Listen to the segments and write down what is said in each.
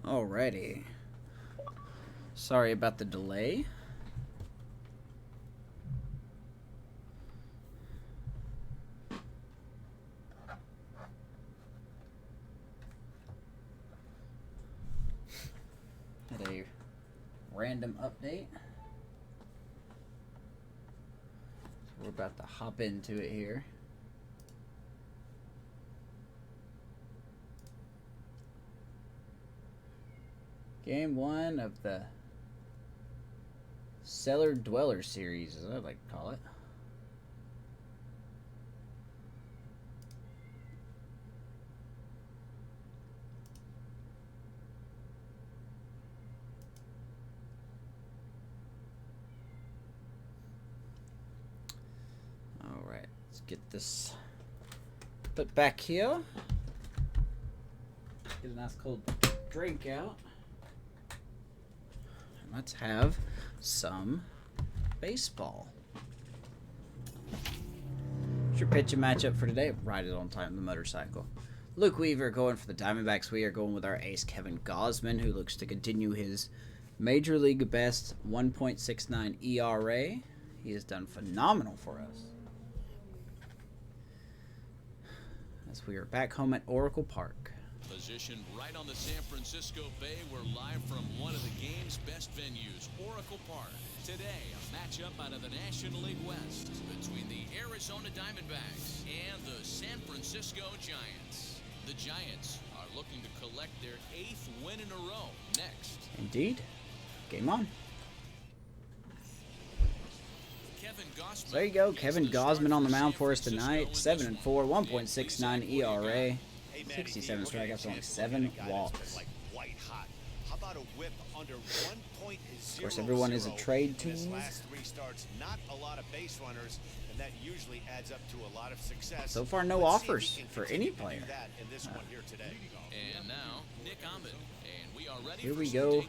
Alrighty. Sorry about the delay. Had a random update. So we're about to hop into it here. Game 1 of the Cellar Dweller Series, as I like to call it. Alright, let's get this put back here. Get a nice cold drink out. Let's have some baseball. What's your pitching matchup for today? Ride it on time, the motorcycle. Luke Weaver going for the Diamondbacks. We are going with our ace, Kevin Gausman, who looks to continue his Major League best 1.69 ERA. He has done phenomenal for us. As we are back home at Oracle Park. Positioned right on the San Francisco Bay, we're live from one of the game's best venues, Oracle Park. Today, a matchup out of the National League West between the Arizona Diamondbacks and the San Francisco Giants. The Giants are looking to collect their 8th win in a row next. Indeed. Game on. So there you go, Kevin Gausman on the mound for us tonight. 7-4, 1.69 ERA. 67 strikeouts, only 7 walks. Of course, everyone is a trade tool. So far, no offers for any player. And now, Nick Ahmed, and we are ready. Here we go.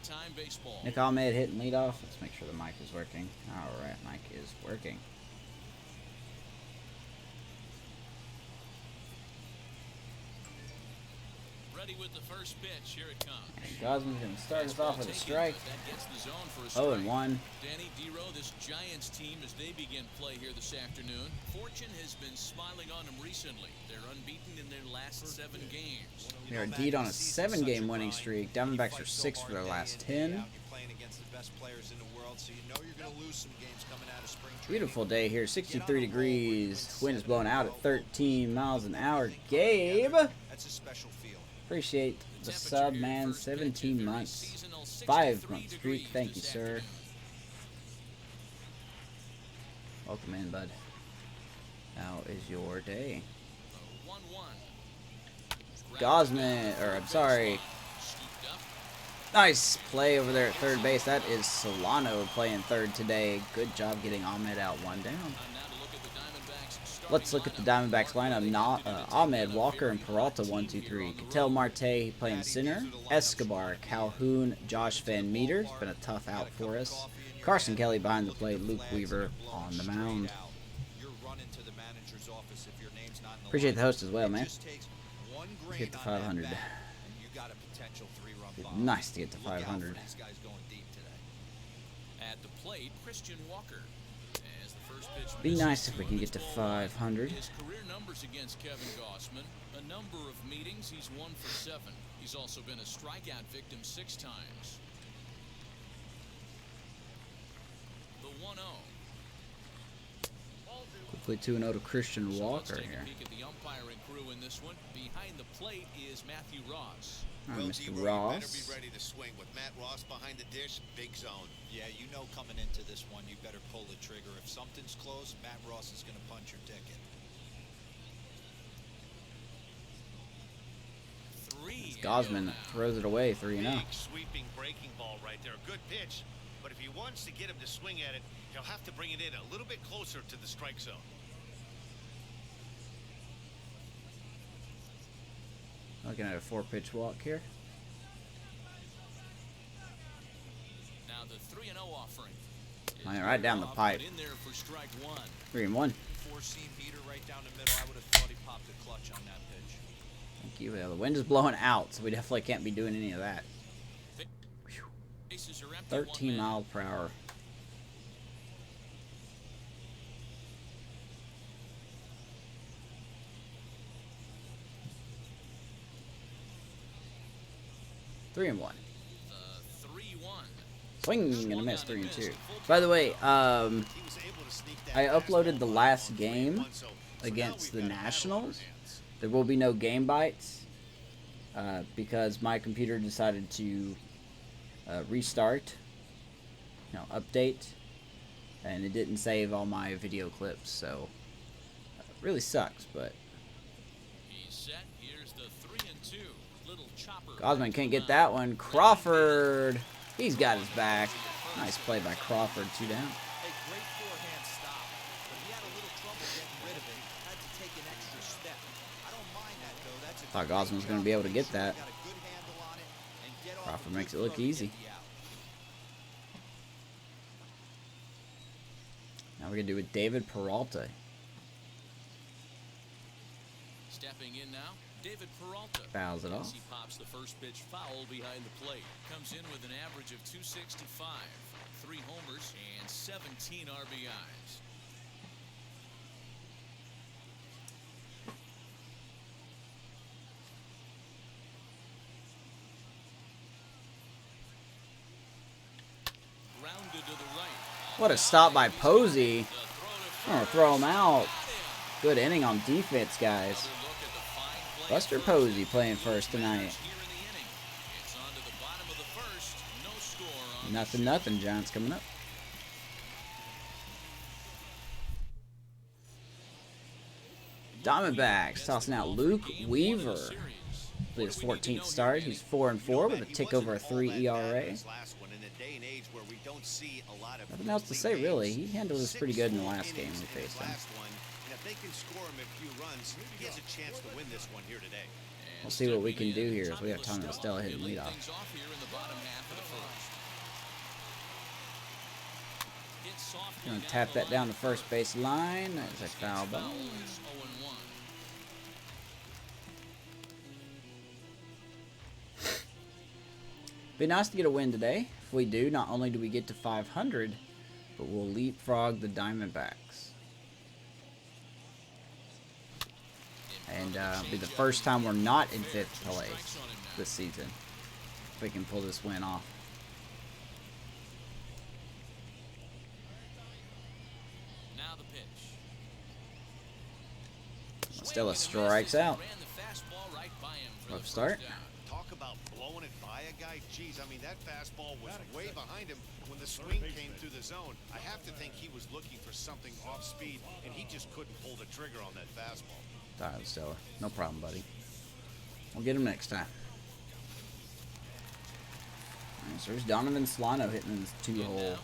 Nick Ahmed hitting leadoff. Let's make sure the mic is working. All right, mic is working. With the first pitch, here it comes. And Gausman's going to start us off with a strike. 0-1. Danny Dero, this Giants team, as they begin play here this afternoon, fortune has been smiling on them recently. They're unbeaten in their last 7 games. They are indeed on a 7-game winning streak. Diamondbacks are 6 for their last 10. Beautiful day here, 63 degrees. Wind is blowing out at 13 miles an hour. Gabe. Appreciate the sub, man. 17 months. 5-month streak. Thank you, sir. Welcome in, bud. How is your day? Gausman, or I'm sorry. Nice play over there at third base. That is Solano playing third today. Good job getting Ahmed out, 1 down. Let's look at the Diamondbacks lineup. Ahmed, Walker, and Peralta, 1, 2, 3. Ketel Marte playing center. Escobar, Calhoun, Josh Van Meter. It's been a tough out for us. Carson Kelly behind the plate. Luke Weaver on the mound. Appreciate the host as well, man. Let's get to 500. Nice to get to 500. At the plate, Christian Walker. Be nice if we can get to 500. His career numbers against Kevin Gausman, a number of meetings, he's 1 for 7. He's also been a strikeout victim 6 times. The 1-0. Quickly 2-0 to Christian Walker here. Peek at the umpiring crew in this one. Behind the plate is Matthew Ross. All right, Mr. Ross. Better be ready to swing with Matt Ross behind the dish, big zone. Yeah, you know coming into this one, you better pull the trigger. If something's close, Matt Ross is going to punch your ticket. Gausman throws it away, 3-0. Big sweeping breaking ball right there. Good pitch. But if he wants to get him to swing at it, he'll have to bring it in a little bit closer to the strike zone. Looking at a 4-pitch walk here. Now the 3-0 offering. Right down the pipe. 3-1. Four-seam beater right down the middle. I would have thought he popped the clutch on that pitch. Thank you. Well, the wind is blowing out, so we definitely can't be doing any of that. Bases are empty, 13 1 man. miles per hour. Three and one. 3-1. Swing and a miss, 3 and 2. By the way, I uploaded the last game against the Nationals. There will be no game bites because my computer decided to restart, update, and it didn't save all my video clips, so it really sucks. But He's set. Here's the 3-2. Little chopper. Gosman can't get that one. Crawford, he's got his back. Nice play by Crawford, 2 down. A great forehand stop, but he had a little trouble getting rid of it. Had to take an extra step. I don't mind that though. That's a Thought Gosman was going to be able to get that. got a good handle on it and get off Crawford a makes it good look throw to easy. get the out. Now we're going to do with David Peralta. Stepping in now, David Peralta. Fouls it off. As he pops the first pitch foul behind the plate. Comes in with an average of 265, 3 homers, and 17 RBIs. Grounded to the right. What a stop by Posey. I'm going to throw him out. Good inning on defense, guys. Buster Posey playing first tonight. Nothing, Giants coming up. Diamondbacks tossing out Luke Weaver. For his 14th start, he's 4-4 with a tick over a 3 ERA. Nothing else to say, really. He handled this pretty good in the last game we faced him. We'll see what we can do here as we have Tommy Estella hitting leadoff. Gonna tap that down the first base line. That's a foul ball. Be nice to get a win today. If we do, not only do we get to 500, but we'll leapfrog the Diamondbacks. And it'll be the first time we're not in 5th place this season. If we can pull this win off. Now the pitch. Stella strikes out. Rough start. Talk about blowing it by a guy. Geez, I mean, that fastball was way behind him when the swing came through the zone. I have to think he was looking for something off speed, and he just couldn't pull the trigger on that fastball. All right, Stella. No problem, buddy. We'll get him next time. All right, so there's Donovan Solano hitting this 2-hole.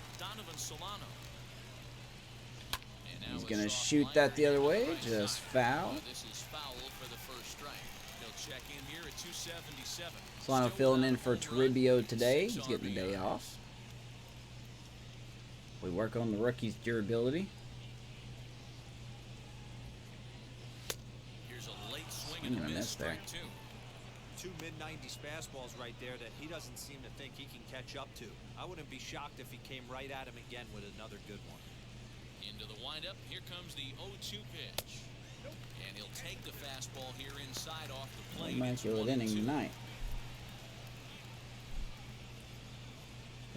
He's going to shoot that the other way. Just foul. This is foul for the first strike. He'll check in here at 277. Solano filling in for Toribio today. He's getting the day off. We work on the rookie's durability. Here's a late swing Swing and a and a miss, miss there. strike 2. 2 mid-90s fastballs right there that he doesn't seem to think he can catch up to. I wouldn't be shocked if he came right at him again with another good one. Into the windup, here comes the 0-2 pitch. And he'll take the fastball here inside off the plate. Immaculate inning tonight.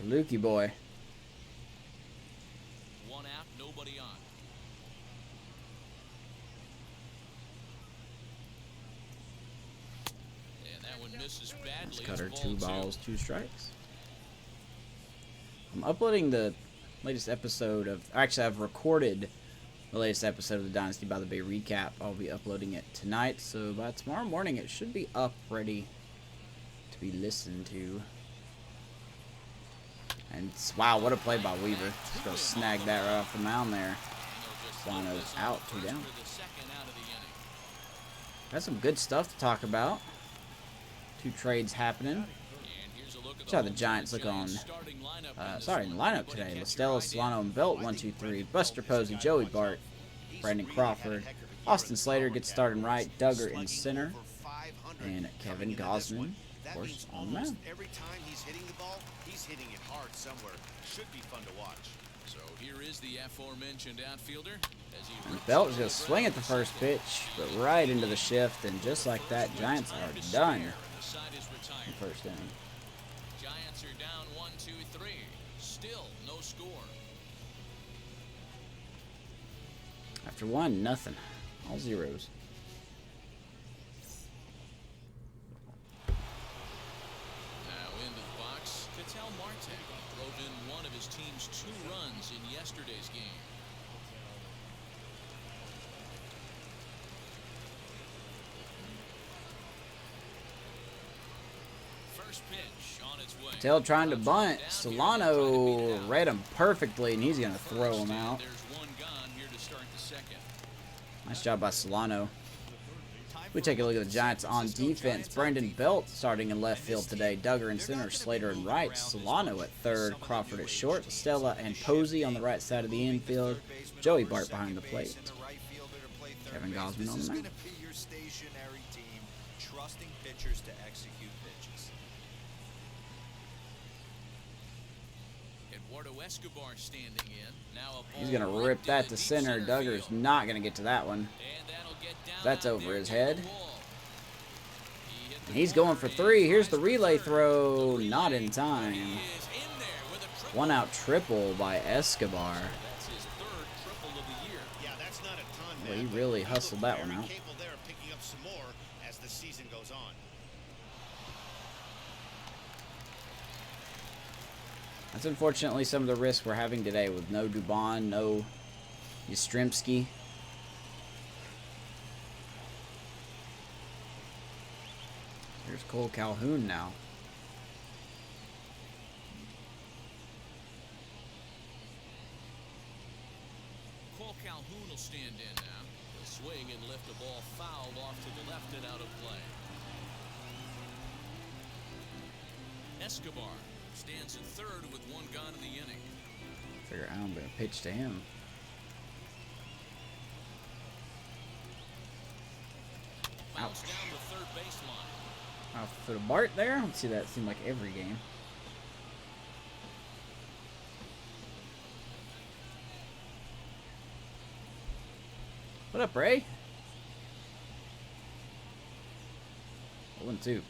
The Lukey boy. 1 out, nobody on. And that one misses badly. Cutter, It's 2 ball balls, 2 strikes. I'm uploading the latest episode of... Actually, I've recorded the latest episode of the Dynasty by the Bay recap. I'll be uploading it tonight, so by tomorrow morning it should be up, ready to be listened to. And wow, what a play by Weaver. Just go snag that right off the mound there. Solano's out, 2 down. Got some good stuff to talk about. 2 trades happening. That's how the Giants look on, in the lineup today. Estella, Solano, and Belt, 1, 2, 3. Buster Posey, Joey Bart, Brandon Crawford. Austin Slater gets started right. Duggar in center. And Kevin Gosman That course, means on the almost mound. every time he's hitting the ball, he's hitting it hard somewhere. Should be fun to watch. So here is the aforementioned outfielder as he rips Belt it is to going the to swing at ground the for first second. pitch, but right into the shift, and just like that, Giants Time are to done spare, and the side is in retired. the first inning. Giants are down 1-2-3. Still no score. After one, nothing. All zeros. Now into the box, Ketel Marte drove in one of his team's 2 runs in yesterday's game. First pitch on its way. Tell trying to Comes bunt. down here, trying to beat it Solano out. read him perfectly, and he's going to throw First, him and out. There's one gone here to start the second. Nice job by Solano. We take a look at the Giants on defense. Brandon Belt starting in left field today. Duggar in center, Slater in right, Solano at third, Crawford at short, Stella and Posey on the right side of the infield, Joey Bart behind the plate. Kevin Gosman on the mound. Be your stationary team, trusting pitchers to execute pitches. Eduardo Escobar standing in. Now a He's ball going to ripped rip into that to deep center. Duggar's field. not going to get to that one. And that'll get down That's out over there his to the head. wall. He hit the And he's going corner for and 3. Here's tries the to relay third. throw. The Not relay, in time. he is in there with a triple. One out triple by Escobar. That's his 3rd triple of the year. Yeah, that's not a ton, Well, man, he but really look hustled that one very out. capable there of picking up some more as the season goes on. That's unfortunately some of the risks we're having today with no Dubon, no Yastrzemski. Here's Cole Calhoun now. Cole Calhoun will stand in now. He'll swing and lift the ball fouled off to the left and out of play. Escobar stands in 3rd with 1 gone in the inning. Figure out I'm going to pitch to him. Bounce down the 3rd baseline. Off the foot of Bart there. Let's see, that seemed like every game. What up, Ray? 1-2.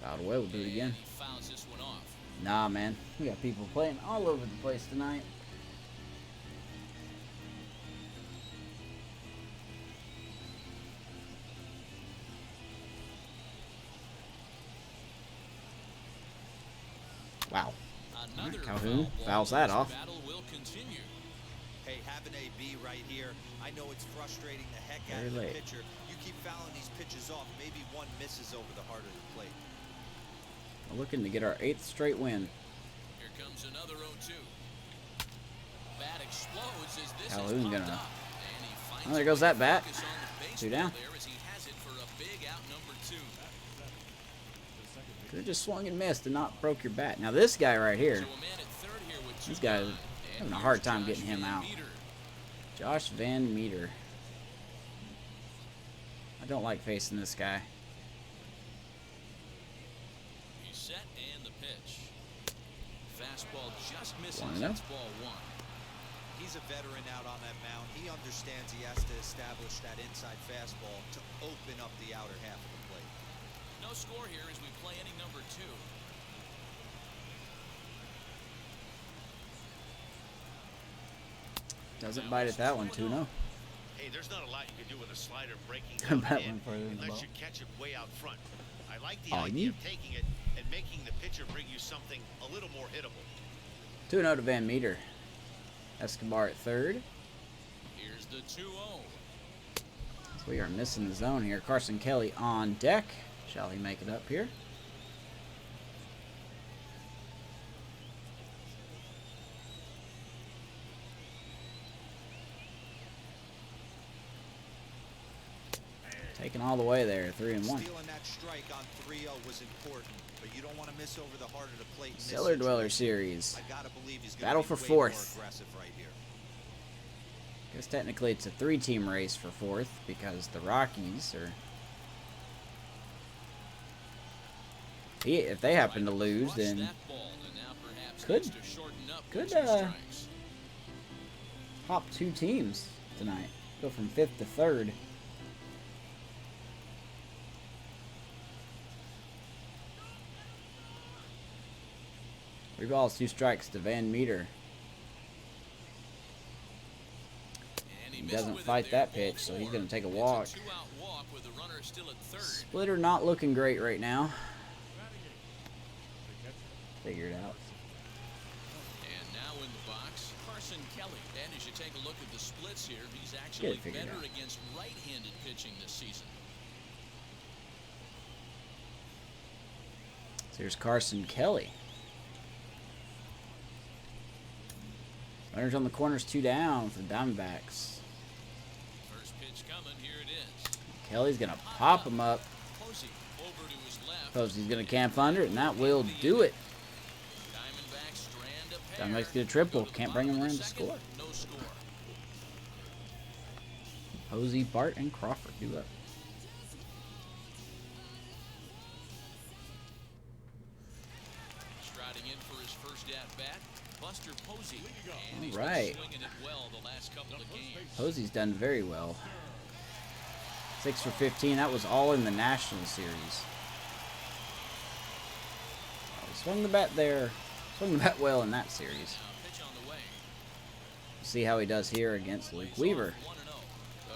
Fouled away, we'll do it again. And he fouls this one off. Nah, man. We got people playing all over the place tonight. Wow. Another Calhoun foul ball fouls that as off. The battle will continue. Hey, having AB right here, I know it's frustrating the heck out Very of the late. pitcher. You keep fouling these pitches off, maybe one misses over the heart of the plate. We're looking to get our 8th straight win. Here comes another 0-2. Bat explodes as this Calhoun's is popped gonna- up. And he finds Oh, there a goes way that to bat. focus on the 2 baseball down. there as he has it for a big out number 2. Could have just swung and missed and not broke your bat. Now this guy right here, So a man at 3rd here with 2 this guy is gone. And having a here's hard time Josh getting him Van out. Meter. Josh Van Meter. I don't like facing this guy. He's set and the pitch. Fastball just misses. 1-0. It's ball 1. He's a veteran out on that mound. He understands he has to establish that inside fastball to open up the outer half of the plate. No score here as we play inning number 2. Doesn't bite at that one, 2-0. Hey, there's not a lot you can do with a slider breaking That down went in further than the unless ball. you catch it way out front. I like the Oh, idea you- of taking it and making the pitcher bring you something a little more hittable. 2-0 to Van Meter. Escobar at 3rd. Here's the 2-0. So we are missing the zone here. Carson Kelly on deck. Shall he make it up here? Taken all the way there, 3-1. Stealing that strike on 3-0 was important, but you don't want to miss over the heart of the plate. in this Cellar Dweller situation. Series. I gotta believe he's Battle gonna for be way more 4th. aggressive right here. Guess technically it's a 3-team race for 4th because the Rockies are if they happen to lose, then could hop 2 teams tonight. Go from 5th to 3rd. 3 balls, 2 strikes to Van Meter. He doesn't fight that pitch, so he's going to take a walk. Splitter not looking great right now. Figure it out. And now in the box, Carson Kelly. And as you take a look at the splits here, he's actually better against right-handed pitching this season. So here's Carson Kelly. Runners on the corners, 2 down for the Diamondbacks. First pitch coming, here it is. Kelly's going to pop him up. Posey's going to camp under it, and that will do it. Diamondbacks get a triple. Can't bring him around to score. Posey, Bart, and Crawford do up. Striding in for his first at-bat, Buster Posey. All right. Posey's done very well. 6 for 15. That was all in the National Series. He swung the bat there. Swung the bat well in that series. See how he does here against Luke Weaver. Well,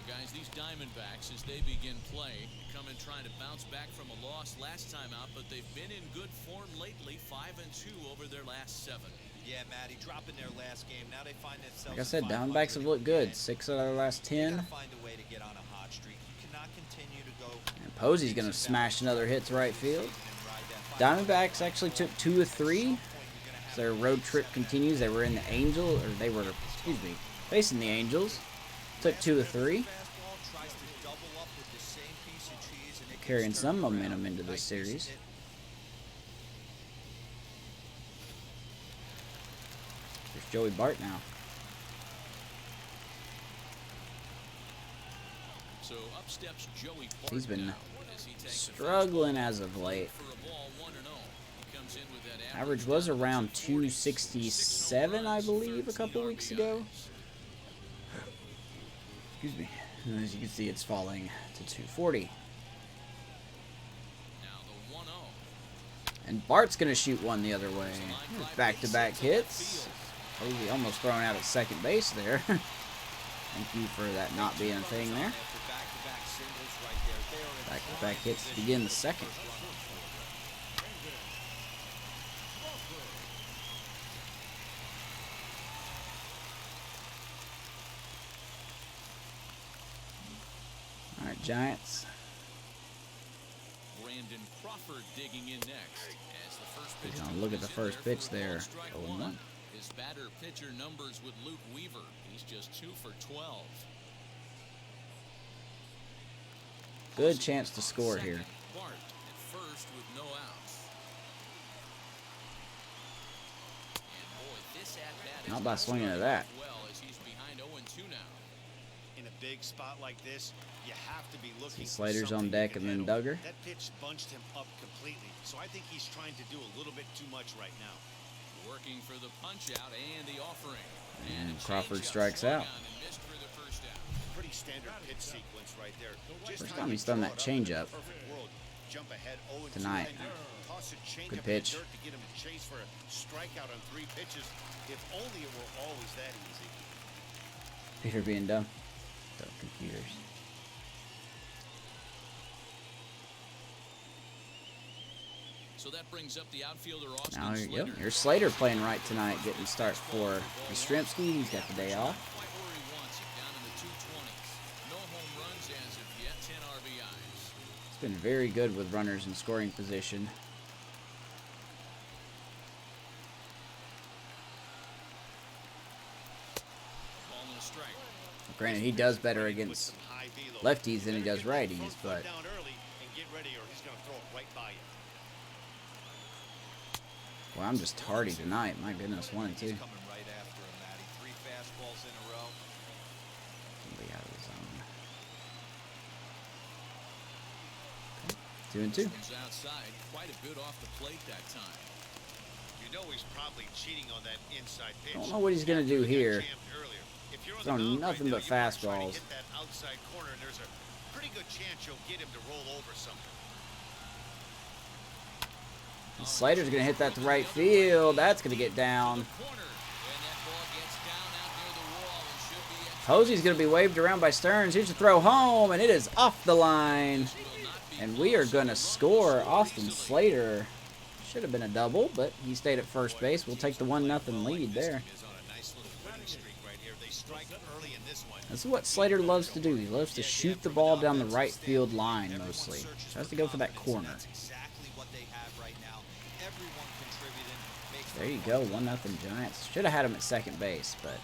guys, these Diamondbacks, as they begin play, come in trying to bounce back from a loss last time out, but they've been in good form lately, 5-2 over their last 7. Yeah, Matty, dropping their last game. Now they find themselves. Like I said, Diamondbacks have looked good. 6 out of their last 10. Find a way to get on a hot streak. You cannot continue to go. And Posey's going to smash another hit to right field. Diamondbacks actually took 2 of 3. So their road trip continues. They were in the Angels, or they were, excuse me, facing the Angels. Took 2 of 3. Carrying some momentum into this series. There's Joey Bart now. So up steps Joey Bart. He's been struggling as of late. Average was around 267, I believe, a couple weeks ago. Excuse me. And as you can see, it's falling to 240. And Bart's going to shoot one the other way. Back-to-back hits. Posey almost thrown out at second base there. Thank you for that not being a thing there. Back-to-back hits to begin the second. All right, Giants. Digging in next as the first pitch. He's gonna look at the first pitch there. 0-1. His batter pitcher numbers with Luke Weaver. He's just 2 for 12. Good chance to score here. Bart at first with no outs. And boy, this at-bat Not by swinging at that. Well, as he's behind 0-2 now. In a big spot like this, you have to be looking. Slater's on deck and then Duggar. That pitch bunched him up completely, so I think he's trying to do a little bit too much right now. Working for the punch out and the offering. And Crawford strikes out. Pretty standard pitch sequence right there. First time he's done that changeup tonight. Good pitch. To get him to chase for a strikeout on 3 pitches. If only it were always that easy. Peter being dumb. Dumb computers. So that brings up the outfielder Now here, yep, here's Slater playing right tonight, getting starts for Yastrzemski. He's got the day off. Quite where he wants it, down in the 220s. No home runs as of yet, 10 RBIs. It's been very good with runners in scoring position. Ball and a strike. Granted, he does better against lefties than he does righties, but down early and get ready or he's going to throw it right by you. well, I'm just tardy tonight. My goodness, 1 and 2. Coming right after him, Matty. 3 fastballs in a row. Somebody out of the zone. 2-2. Was outside quite a bit off the plate that time. You know he's probably cheating on that inside pitch. I don't know what he's gonna do here. If you're on Throwing the mound nothing right but now, you wanna try to fastballs. hit that outside corner, and there's a pretty good chance you'll get him to roll over something. Slater's gonna hit that to right field. That's gonna get down. Posey's gonna be waved around by Stearns. Here's a throw home, and it is off the line. And we are gonna score. Austin Slater should have been a double, but he stayed at first base. We'll take the 1-0 lead there. This is what Slater loves to do. He loves to shoot the ball down the right field line mostly. Tries to go for that corner. There you go, 1-0 Giants. Should have had him at second base, but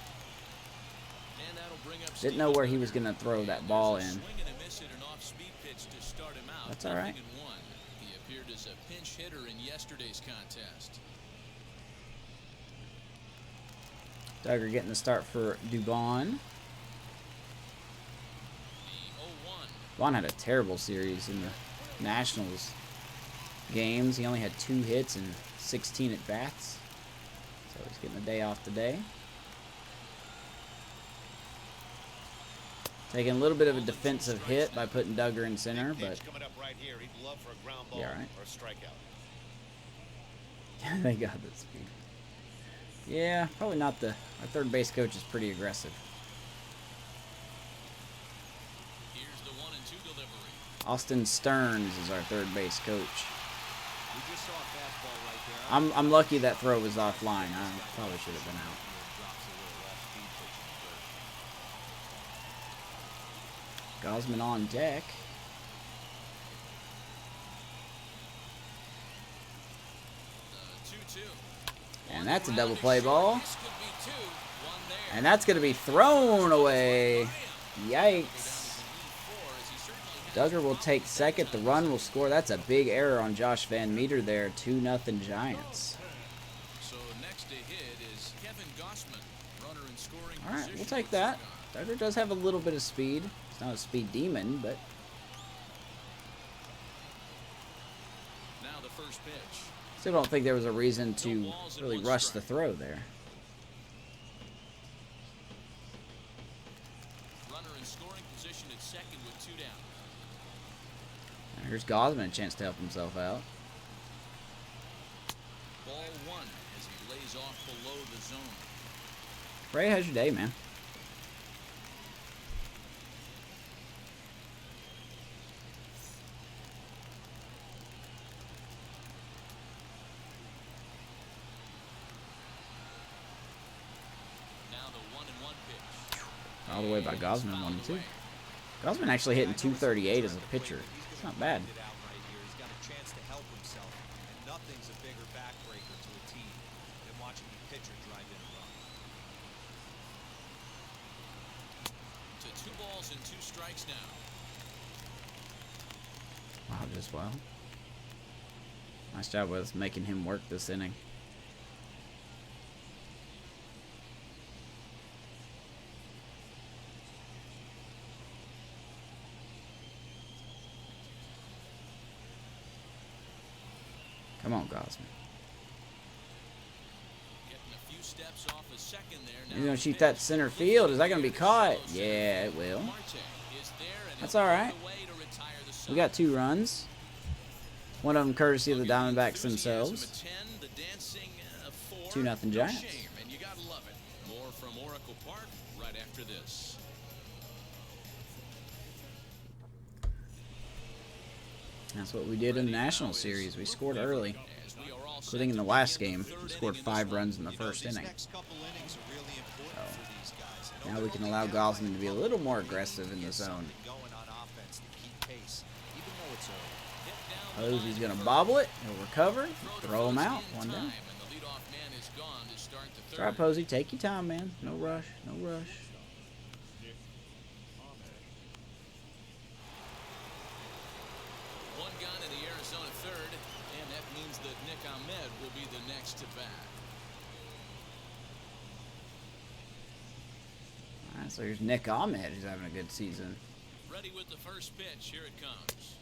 didn't know where he was going to throw that ball in. That's all right. He appeared as a pinch hitter in yesterday's contest. Duggar getting the start for Dubon. Dubon had a terrible series in the Nationals games. He only had 2 hits and 16 at-bats. So he's getting a day off today. Taking a little bit of a defensive hit by putting Duggar in center, but yeah, right. They got the speed. Yeah, probably not the. Our third base coach is pretty aggressive. Here's the 1-2 delivery. Austin Stearns is our third base coach. We just saw a fastball right there. I'm lucky that throw was offline. I probably should have been out. Gosman on deck. And that's a double play ball. And that's going to be thrown away. Yikes. Duggar will take second. The run will score. That's a big error on Josh Van Meter there. 2-0 Giants. So next to hit is Kevin Gosman, runner in scoring All right, position. we'll take that. Duggar does have a little bit of speed. He's not a speed demon, but Now the first pitch. still don't think there was a reason to really rush the throw there. Runner in scoring position at second with 2 down. And here's Gosman, a chance to help himself out. Ball 1 as he lays off below the zone. Ray, how's your day, man? Now the 1-1 pitch. All the way by Gosman, 1-2. Gosman actually hitting 238 as a pitcher. It's not bad. He's got a chance to help himself, and nothing's a bigger backbreaker to a team than watching the pitcher drive in a run. To 2 balls and 2 strikes now. Wow, just well. Nice job with making him work this inning. Come on, Gosman. Getting a few steps off a second there. He's going to shoot that center field. Is that going to be caught? Yeah, it will. That's all right. We got 2 runs. One of them courtesy of the Diamondbacks themselves. 2-0 Giants. And you gotta love it. More from Oracle Park right after this. That's what we did in the National Series. We scored early, including in the last game. We scored 5 runs in the first inning. So now we can allow Gosman to be a little more aggressive in the zone. Posey's going to bobble it. He'll recover. Throw him out. 1 down. That's right, Posey. Take your time, man. No rush. No rush. One gone in the Arizona third, and that means that Nick Ahmed will be the next to bat. All right, so here's Nick Ahmed, who's having a good season. Ready with the first pitch. Here it comes.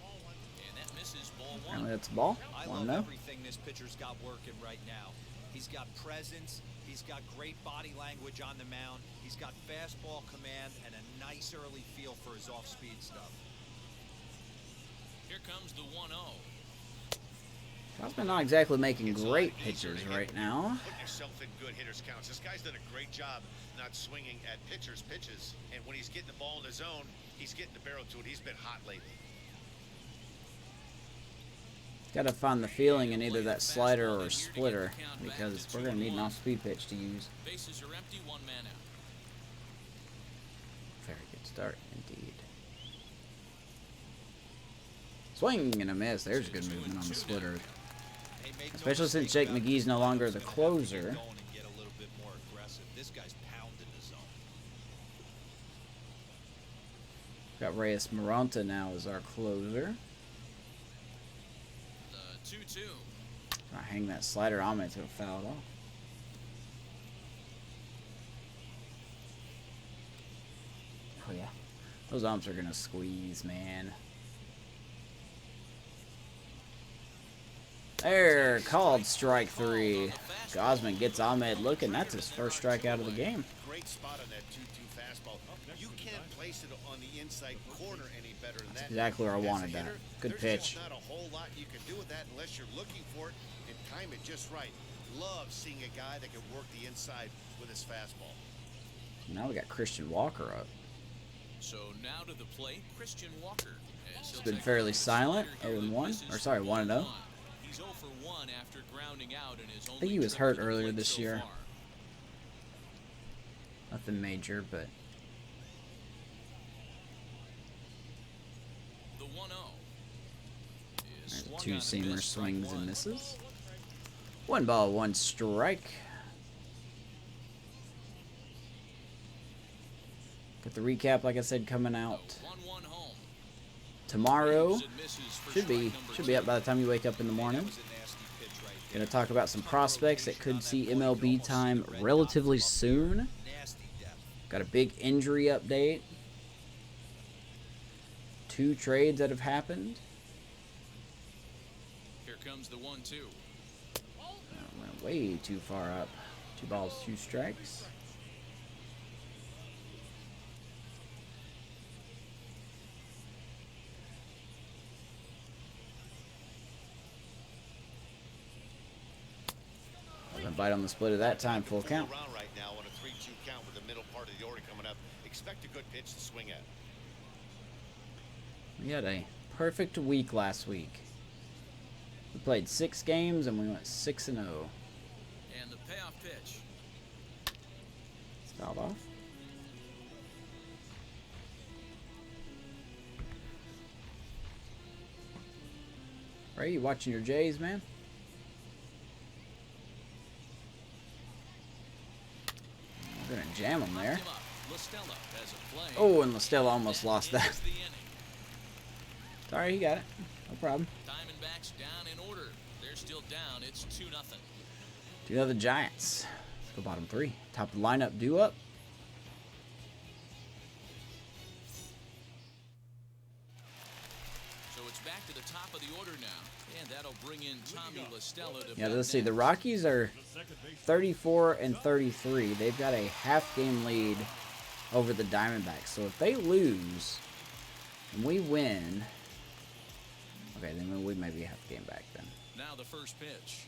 And that misses ball one. Apparently that's a ball. I love everything this pitcher's got working right now. He's got presence. He's got great body language on the mound. He's got fastball command and a nice early feel for his off-speed stuff. Here comes the 1-0. Gosman not exactly making great pitches right now. Put yourself in good hitters counts. This guy's done a great job not swinging at pitchers' pitches. And when he's getting the ball in the zone, he's getting the barrel to it. He's been hot lately. Gotta find the feeling in either that slider or splitter, because we're gonna need an off-speed pitch to use. Bases are empty, one man out. Very good start, indeed. Swing and a miss. There's good movement on the splitter. Especially since Jake McGee's no longer the closer. This guy's pounding the zone. Got Reyes Peralta now as our closer. The 2-2. I hang that slider on me to foul it off. Oh yeah, those umps are gonna squeeze, man. There, called strike three. Gosman gets Ahmed looking. That's his first strikeout of the game. Great spot on that 2-2 fastball. You can't place it on the inside corner any better than that. Exactly where I As a wanted that. hitter, Good there's pitch. just not a whole lot you can do with that unless you're looking for it and time it just right. Love seeing a guy that can work the inside with his fastball. Now we got Christian Walker up. So now to the plate, Christian Walker. It's been fairly silent. 0-1, or sorry, 1-0. He's 0 for 1 after grounding out in his I think he was hurt earlier this year. Nothing major, but The 1-0 is swung two on and seamer missed, strike swings and one. misses. 1 ball, 1 strike. Got the recap, like I said, coming out 1-1 home. tomorrow. Swings and misses for Should be strike number should be up by the time you wake up in the morning. Gonna talk about some prospects that could see MLB time relatively soon. Got a big injury update. 2 trades that have happened. Here comes the 1-2. Went way too far up. 2 balls, 2 strikes. Bite on the split at that time, full count. Around right now on a 3-2 count with the middle part of the order coming up. Expect a good pitch to swing at. We had a perfect week last week. We played 6 games and we went 6-0. And the payoff pitch. It's fouled off. Ray, you watching your Jays, man? We're gonna jam him there. Oh, and Listella almost lost that. Sorry, he got it. No problem. Diamondbacks down in order. They're still down. It's 2-0. 2 the Giants. Let's go bottom 3. Top of the lineup due up. So it's back to the top of the order now. And that'll bring in Tommy Listella to Yeah, bat let's see. The next. Rockies are 34 and 33. They've got a half-game lead over the Diamondbacks. So if they lose and we win, okay, then we may be a half game back then. Now the first pitch.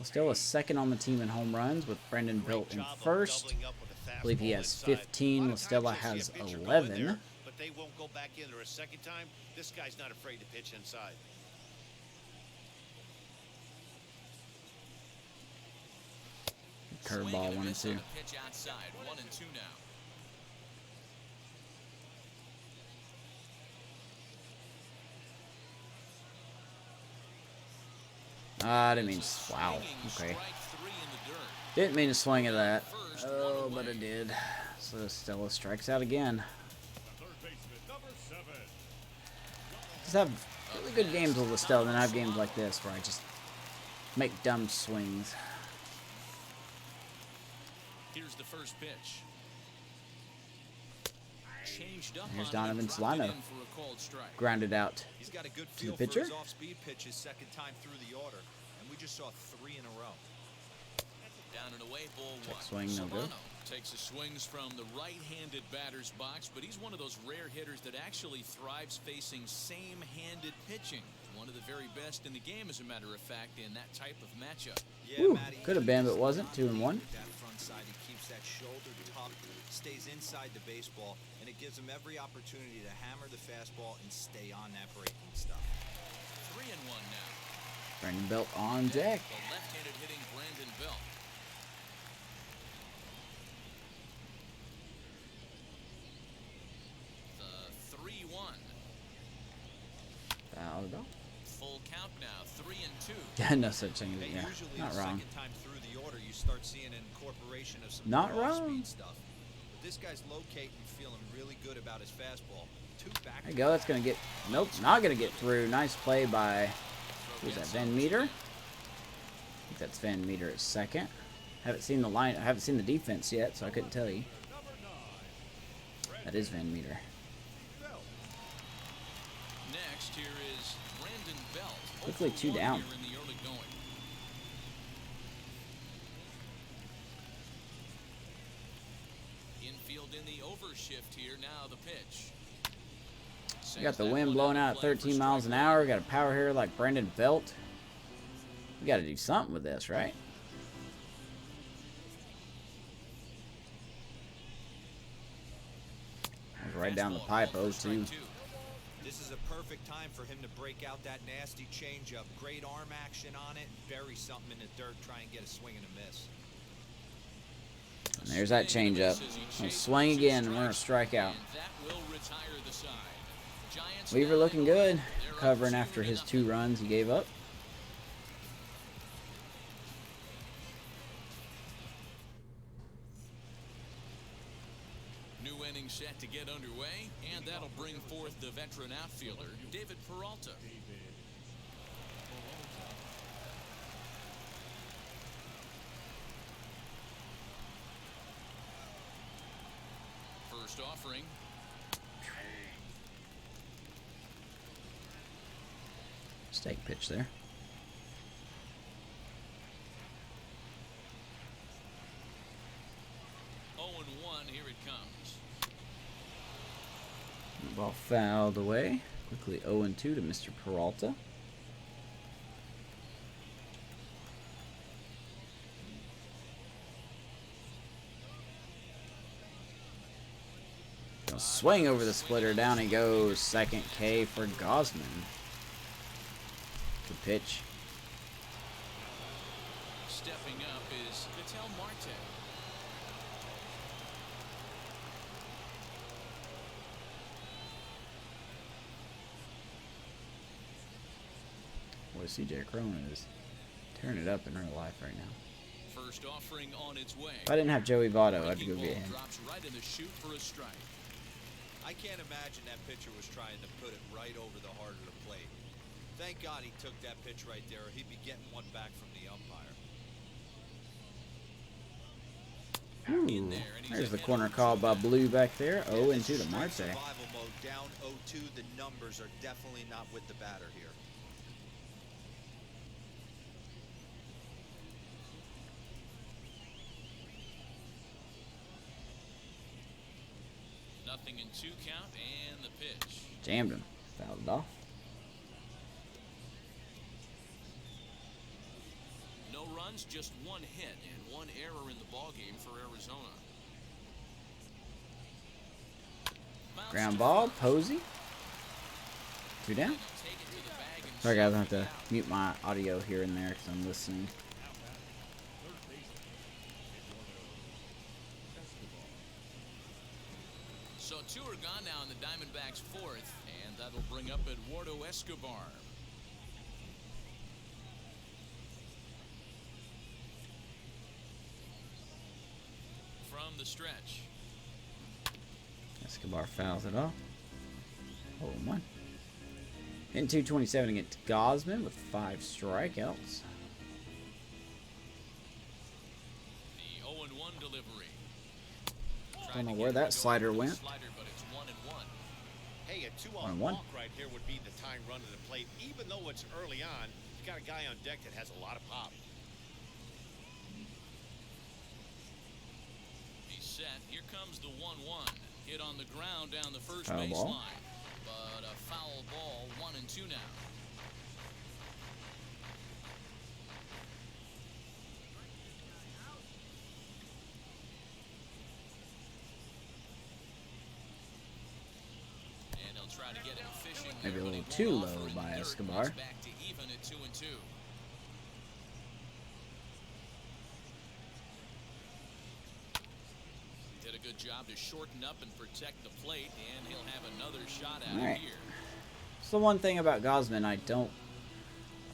Still a second on the team in home runs with Brendan Built in first. I believe he has 15. Listella has 11. But they won't go back in there a second time. This guy's not afraid to pitch inside. Curveball 1 and 2. Pitch outside. 1 and 2 now. I didn't mean to. Wow. Okay. Didn't mean to swing at that. Oh, but I did. So Stella strikes out again. Just have Really good games will still, then I have games like this where I just make dumb swings. Here's the first pitch. Changed up Here's on it and Donovan's dropped it lineup. in for a called strike. Grounded out. He's got a good To the feel for pitcher. his off-speed pitches second time through the order, and we just saw 3 in a row. Down and away, ball Check one. swing, no good. Solano takes the swings from the right-handed batter's box, but he's one of those rare hitters that actually thrives facing same-handed pitching. One of the very best in the game, as a matter of fact, in that type of matchup. Yeah, Woo, Matty, could have been, but wasn't. 2-1. With that front side, he keeps that shoulder tucked, stays inside the baseball, and it gives him every opportunity to hammer the fastball and stay on that breaking stuff. 3-1 now. Brandon Belt on deck. The left-handed hitting Brandon Belt. The 3-1. Fouled off. Full count now, 3-2. Yeah, no such thing. Hey, Yeah, usually not the wrong. second time through the order, you start seeing an incorporation of some Not more off-speed wrong. stuff. But this guy's locating, feeling really good about his fastball. 2 back. There you go. That's gonna get. Nope, not gonna get through. Nice play by. Who's that? Van Meter. I think that's Van Meter at second. Haven't seen the line. I haven't seen the defense yet, so I couldn't tell you. That is Van Meter. Next, here is Brandon Belt. Quickly 2 down. Here in the early going. Infield in the overshift here. Now the pitch. We got the wind blowing out at 13 miles an hour. We got a power hitter like Brandon Belt. We got to do something with this, right? That was right down the pipe, 0-2. This is a perfect time for him to break out that nasty changeup. Great arm action on it. Bury something in the dirt. Try and get a swing and a miss. And there's that changeup. We'll swing again, and we're going to strike out. And that will retire the side. Giants Weaver down looking and good. one. They're up Covering after 2-0. his 2 runs he gave up. New inning set to get underway, and that'll bring forth the veteran outfielder, David Peralta. First offering. Stake pitch there. Oh and 1, here it comes. Ball fouled away. Quickly 0-2 to Mr. Peralta. Gonna swing over the splitter. Down he goes. Second K for Gosman. Good pitch. Stepping up is Vitel Marte. Boy, CJ Crone is tearing it up in real life right now. First offering on its way. If I didn't have Joey Votto, I'd Breaking go get ball him. drops right in the chute for a strike. I can't imagine that pitcher was trying to put it right over the heart of the plate. Thank God he took that pitch right there, or he'd be getting one back from the umpire. In there, and he's There's the ahead corner of call by two. Blue back there. Yeah, 0-2 this to is straight Marte. Survival mode, down 0-2. The numbers are definitely not with the batter here. Nothing in 2 count, and the pitch. Jammed him. Fouled it off. No runs, just 1 hit and 1 error in the ballgame for Arizona. Bounce Ground to ball. first. Posey. 2 down. Take it to the bag and Sorry guys, I have safety to out. mute my audio here and there because I'm listening. So 2 are gone now in the Diamondbacks' 4th, and that'll bring up Eduardo Escobar. From the stretch. Escobar fouls it off. 0-1. In 227 against Gosman with 5 strikeouts. The 0-1 delivery. Don't know where that slider went. But it's 1-1. Hey, a 2-on 1-1. walk right here would be the time run to the plate. Even though it's early on, you've got a guy on deck that has a lot of pop. He's set. Here comes the 1-1. Hit on the ground down the first Foul ball. baseline. But a foul ball, 1-2 now. And he'll try to get him fishing. Maybe a there, little but he too won't low offer in by third. Escobar. It's back to even at 2-2. Did a good job to shorten up and protect the plate, and he'll have another shot at All it right. here. It's the one thing about Gosman I'm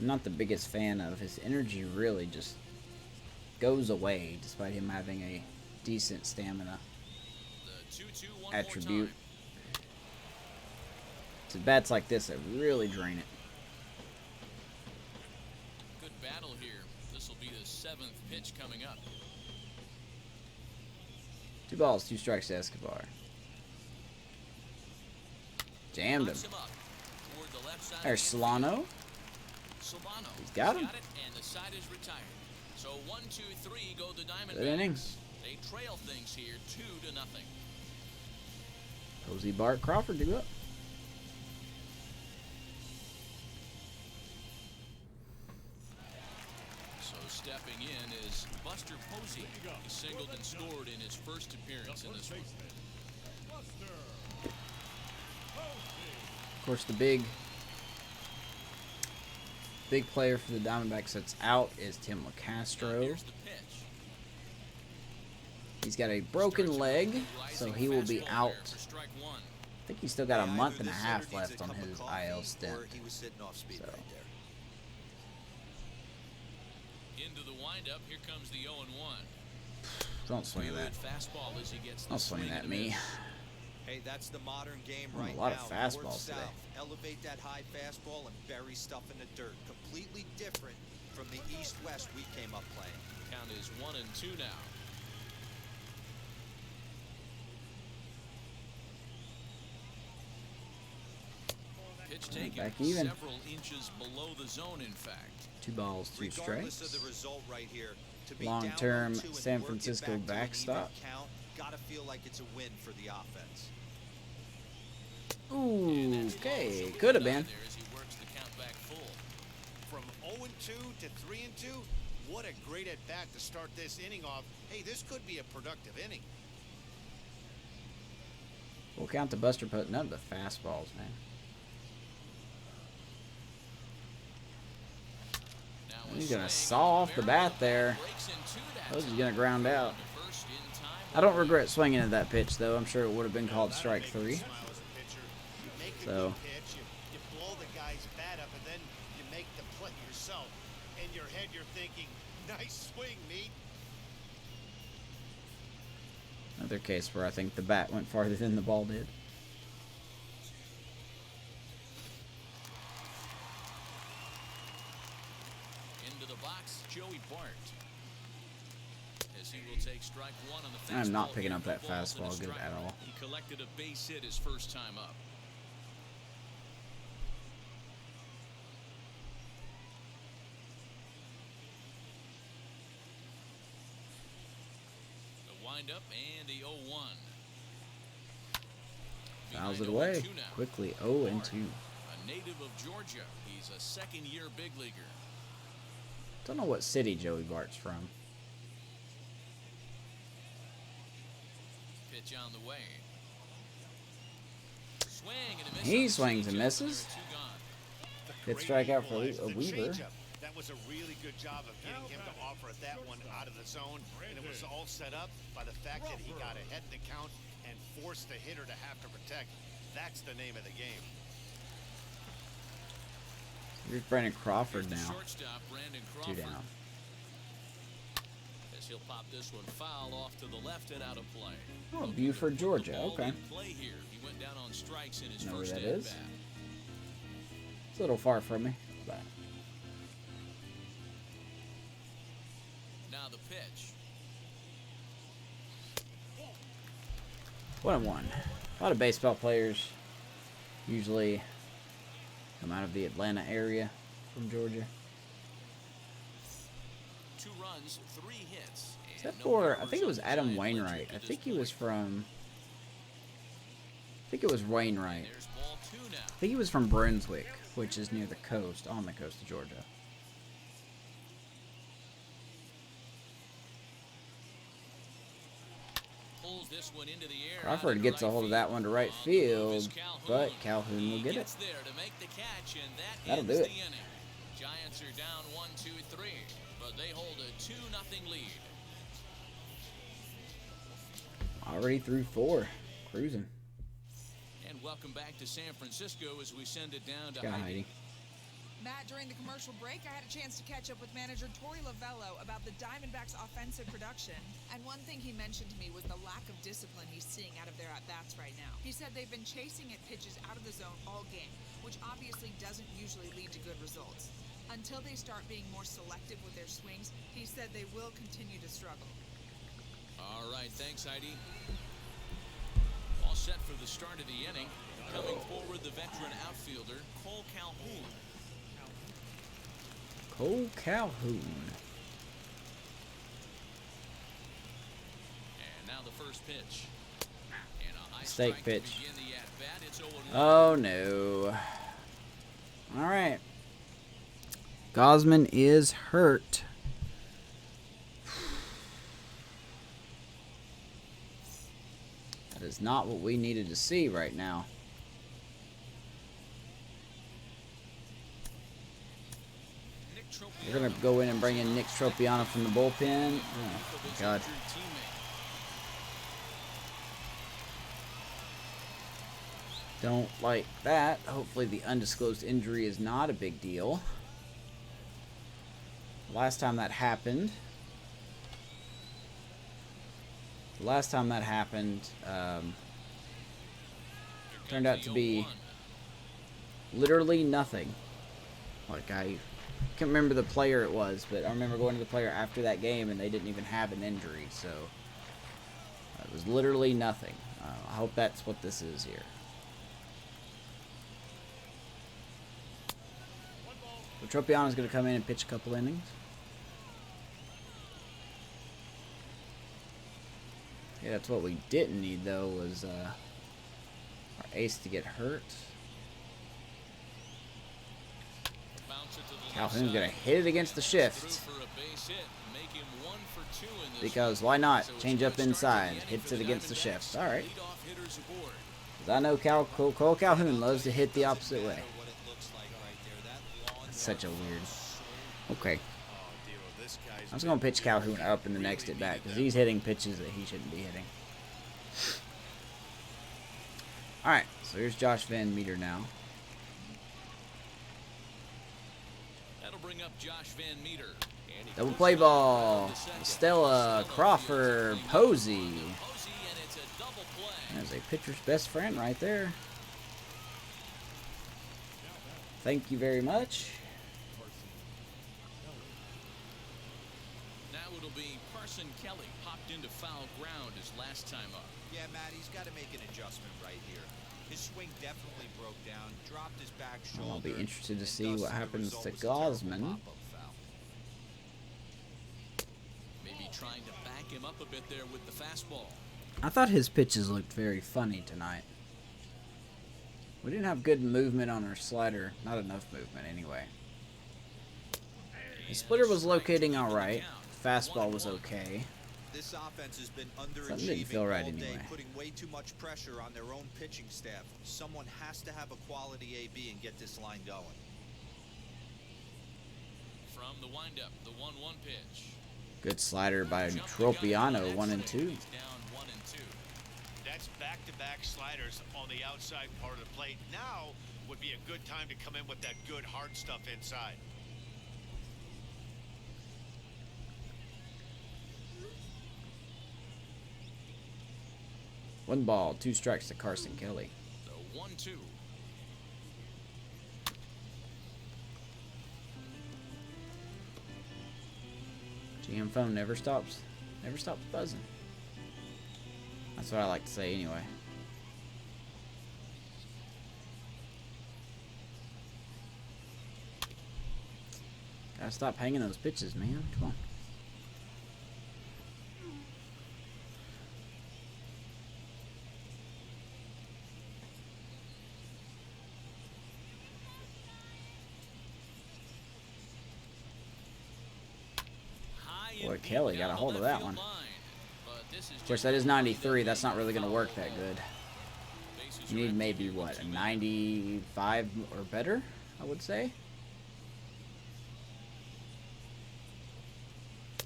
not the biggest fan of. His energy really just goes away despite him having a decent stamina The 2-2 one attribute. more time. It's bats like this that really drain it. Good battle here. This will be the 7th pitch coming up. 2 balls, 2 strikes to Escobar. Jammed him. Pops him up toward the left side There's of the Solano. Solano. He's got him. it, and the side is retired. So 1-2-3 go the Diamondbacks. Good inning. They trail things here 2-0. Posey, Bart, Crawford do up. So stepping in is Buster Posey. He singled and scored in his first appearance in this one. Of course, the big player for the Diamondbacks that's out is Tim Now Castro. here's the pitch. He's got a broken leg, so he will be out. For strike one. I think he's still got a month and a half left on his IL stint. Or he was sitting off speed So. right there. Into the windup. Here comes the 0-1. Don't swing at that. Good fastball as he gets the Don't swing swing at and a me. miss. Hey, that's the modern game Oh, a right lot now. of fastballs North, today. south. Elevate that high fastball and bury stuff in the dirt. Completely different from the east-west we came up playing. Count is 1-2 now. Pitch taken Back even. several inches below the zone, in fact. 2 balls, 2 Regardless strikes. of the result right here, to be Long-term down 0-2 and San work it Francisco back to an backstop. even count, gotta feel like it's a win for the offense. Ooh, okay, could have been. There as he works the count back full. From 0-2 to 3-2, what a great at-bat to start this inning off. Hey, this could be a productive inning. We'll count the Buster putting up the fastballs, man. Now He's a gonna swing. saw off the bat there. Breaks into that Those is time. gonna ground out. To first in time. I don't regret swinging at that pitch, though. I'm sure it would have been called That'll strike make you 3. smile as a pitcher. You make a So. good pitch, you blow the guy's bat up, and then you make the play yourself. In your head, you're thinking, nice swing, meat. Another case where I think the bat went farther than the ball did. Into the box, Joey Bart. As he will take strike one on the fastball. I'm not picking here. up that No balls and a fastball good strike. at all. He collected a base hit his first time up. The windup and the 0-1. Fouls it Behind away 0-2 now. quickly. 0-2. A native of Georgia. He's a second-year big leaguer. Don't know what city Joey Bart's from. Pitch on the way. Swing and a miss. He on the swings and changeup. misses. There are 2 gone. Good Great strikeout for equalizer. The Weaver. changeup. That was a really good job of getting him to offer that one out of the zone, and it was all set up by the fact that he got ahead in the count and forced the hitter to have to protect. That's the name of the game. Here's Brandon Crawford Here's the now. shortstop, Brandon 2 Crawford. down. As he'll pop this one foul off to the left and out of play. Oh, Buford, Georgia. Ball Okay. in play here. He went down on strikes in his Know where first that at is. bat. It's a little far from me, but Now the pitch. 1-1. A lot of baseball players usually come out of the Atlanta area from Georgia. 2 runs, 3 hits. Except for, I think it was Adam Wainwright. I think he was from... I think it was Wainwright. There's ball 2 now. I think he was from Brunswick, which is near the coast, on the coast of Georgia. Pulls this one into the air. Crawford gets a hold of that one to right field, but Calhoun will get it. There to make the catch, and that That'll ends do it. the inning. Giants are down 1-2-3, but they hold a 2-0 lead. Already through 4. Cruising. And welcome back to San Francisco as we send it down to Got Heidi. Heidi. Matt, during the commercial break, I had a chance to catch up with manager Torey Lavello about the Diamondbacks' offensive production. And one thing he mentioned to me was the lack of discipline he's seeing out of their at-bats right now. He said they've been chasing at pitches out of the zone all game, which obviously doesn't usually lead to good results. Until they start being more selective with their swings, he said they will continue to struggle. All right, thanks, Heidi. All set for the start of the inning. Coming forward, the veteran outfielder, Cole Calhoun. Cole Calhoun. And now the first pitch. And a high Stake strike pitch. to begin the at-bat. It's 0-1. Oh, no. All right. Gosman is hurt. That is not what we needed to see right now. Nick We're going to go in and bring in Nick Tropiano from the bullpen. Oh, my God. Don't like that. Hopefully the undisclosed injury is not a big deal. Last time that happened, turned out to be literally nothing. Like, I can't remember the player it was, but I remember going to the player after that game and they didn't even have an injury, so it was literally nothing. I hope that's what this is here. So Tropiano's going to come in and pitch a couple innings. Yeah, that's what we didn't need, though, was our ace to get hurt. Calhoun's going to hit it against the shift. Because why not? Change up inside. Hits it against the shift. All right. I know Cole Calhoun loves to hit the opposite way. That's such a weird... Okay. I'm just going to pitch Calhoun up in the next at bat because he's hitting pitches that he shouldn't be hitting. Alright, so here's Josh Van Meter now. That'll bring up Josh Van Meter. Double play ball. Stella, Crawford, Posey. There's a pitcher's best friend right there. Thank you very much. Now it'll be Carson Kelly, popped into foul ground his last time up. Yeah, Matt, he's got to make an adjustment right here. His swing definitely broke down, dropped his back shoulder. I'll be interested to and see thus what the happens result to was a terrible Gosman. pop-up foul. Maybe trying to back him up a bit there with the fastball. I thought his pitches looked very funny tonight. We didn't have good movement on our slider. Not enough movement, anyway. The splitter was locating alright. Fastball was okay. This offense has been Something didn't underachieving feel right all day, anyway. putting way too much pressure on their own pitching staff. Someone has to have a quality AB and get this line going. From the windup, the 1-1 pitch. Good slider by Tropiano, 1 and 2. He's down 1 and 2. That's back-to-back sliders on the outside part of the plate. Now would be a good time to come in with that good hard stuff inside. One ball, 2 strikes to Carson Kelly. The 1-2. GM phone never stops buzzing. That's what I like to say anyway. Gotta stop hanging those pitches, man. Come on. Boy, Kelly got a hold of that one. Of course, that is 93. That's not really going to work that good. You need maybe, what, a 95 or better, I would say.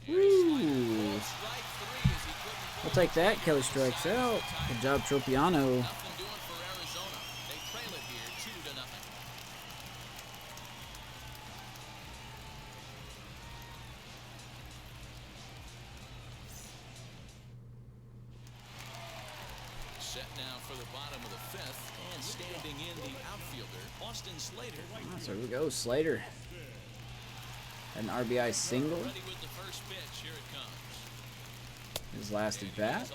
Woo! We'll take that. Kelly strikes out. Good job, Tropiano. So here we go, Slater. An RBI single. His last at bat.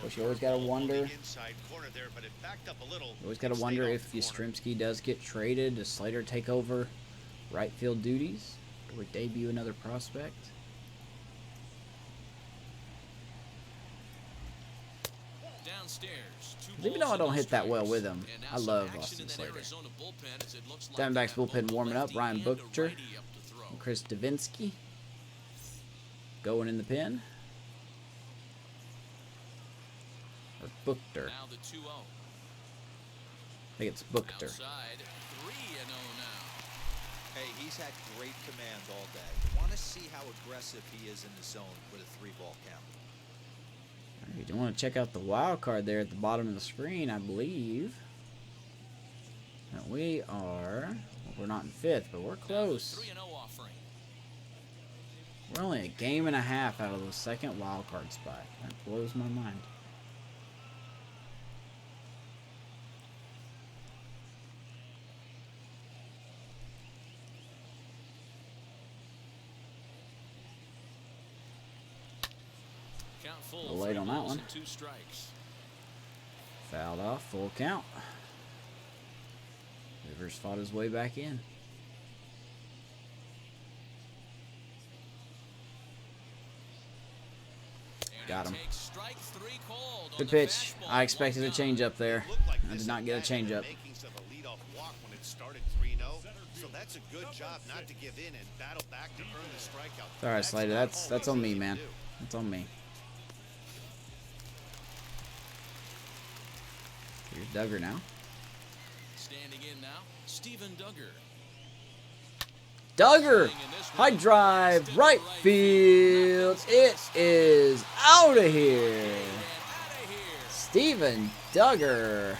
But you always gotta wonder. You always gotta wonder if Yastrzemski does get traded. Does Slater take over right field duties? Or would debut another prospect? Even though I don't hit that well with him, I love Austin Slater. Diamondbacks bullpen warming up. Ryan Butcher and Chris Davinsky going in the pen. Or Buchter. I think it's Buchter. Hey, he's had great command all day. Want to see how aggressive he is in the zone with a 3-ball count. You do want to check out the wild card there at the bottom of the screen, I believe. And we are, well, we're not in 5th, but we're close. We're only a game and a half out of the 2nd wild card spot. That blows my mind. A little late on that one. Fouled off, full count. Rivers fought his way back in. Got him. Good pitch. I expected a change up there. I did not get a change up. It's alright, Slater. That's on me, man. That's on me. Here's Duggar now. Standing in now, Steven Duggar. Duggar! High drive, right field. It is out of here. Steven Duggar.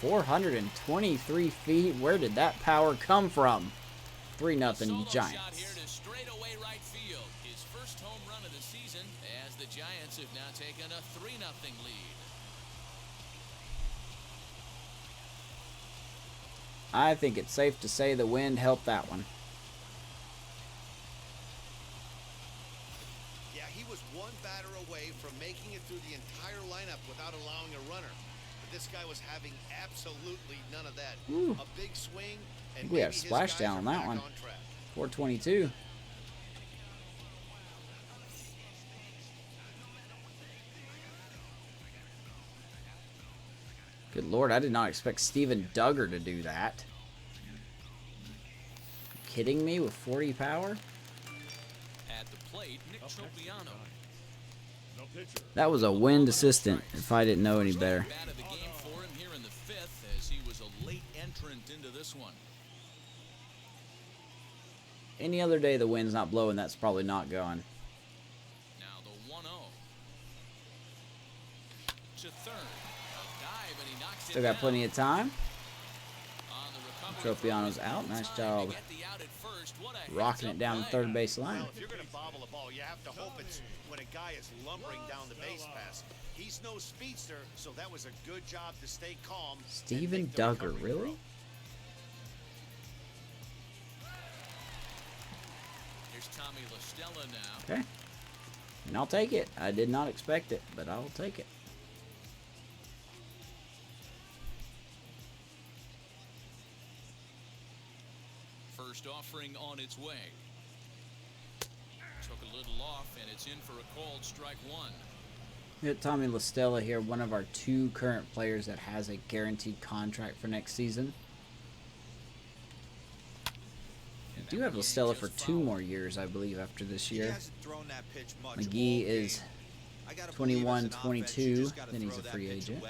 423 feet. Where did that power come from? 3-0 Giants. His first home run of the season as the Giants have now taken a 3-0 lead. I think it's safe to say the wind helped that one. Yeah, he was one batter away from making it through the entire lineup without allowing a runner. But this guy was having absolutely none of that. Ooh. A big swing. I think we have splashdown on that one. 422. Good Lord, I did not expect Steven Duggar to do that. You kidding me with 40 power? At the plate, Nick Tropiano. That was a wind assistant, if I didn't know any better. Bat of the game for him here in the 5th as he was a late entrant into this one. Any other day the wind's not blowing, that's probably not going. Now the 1-0. To third. Still got plenty of time. Tropiano's out. Nice job rocking it down the third base line. Well, if you're going to bobble a ball, you have to hope it's when a guy is lumbering down the base pass. He's no speedster, so that was a good job to stay calm. Steven Duggar, really? Here's Tommy LaStella now. Okay. And I'll take it. I did not expect it, but I'll take it. First offering on its way. Took a little off, and it's in for a called strike one. We got Tommy LaStella here, one of our 2 current players that has a guaranteed contract for next season. We do have LaStella for 2 more years, I believe, after this year. McGee is 21, 22, then he's a free agent.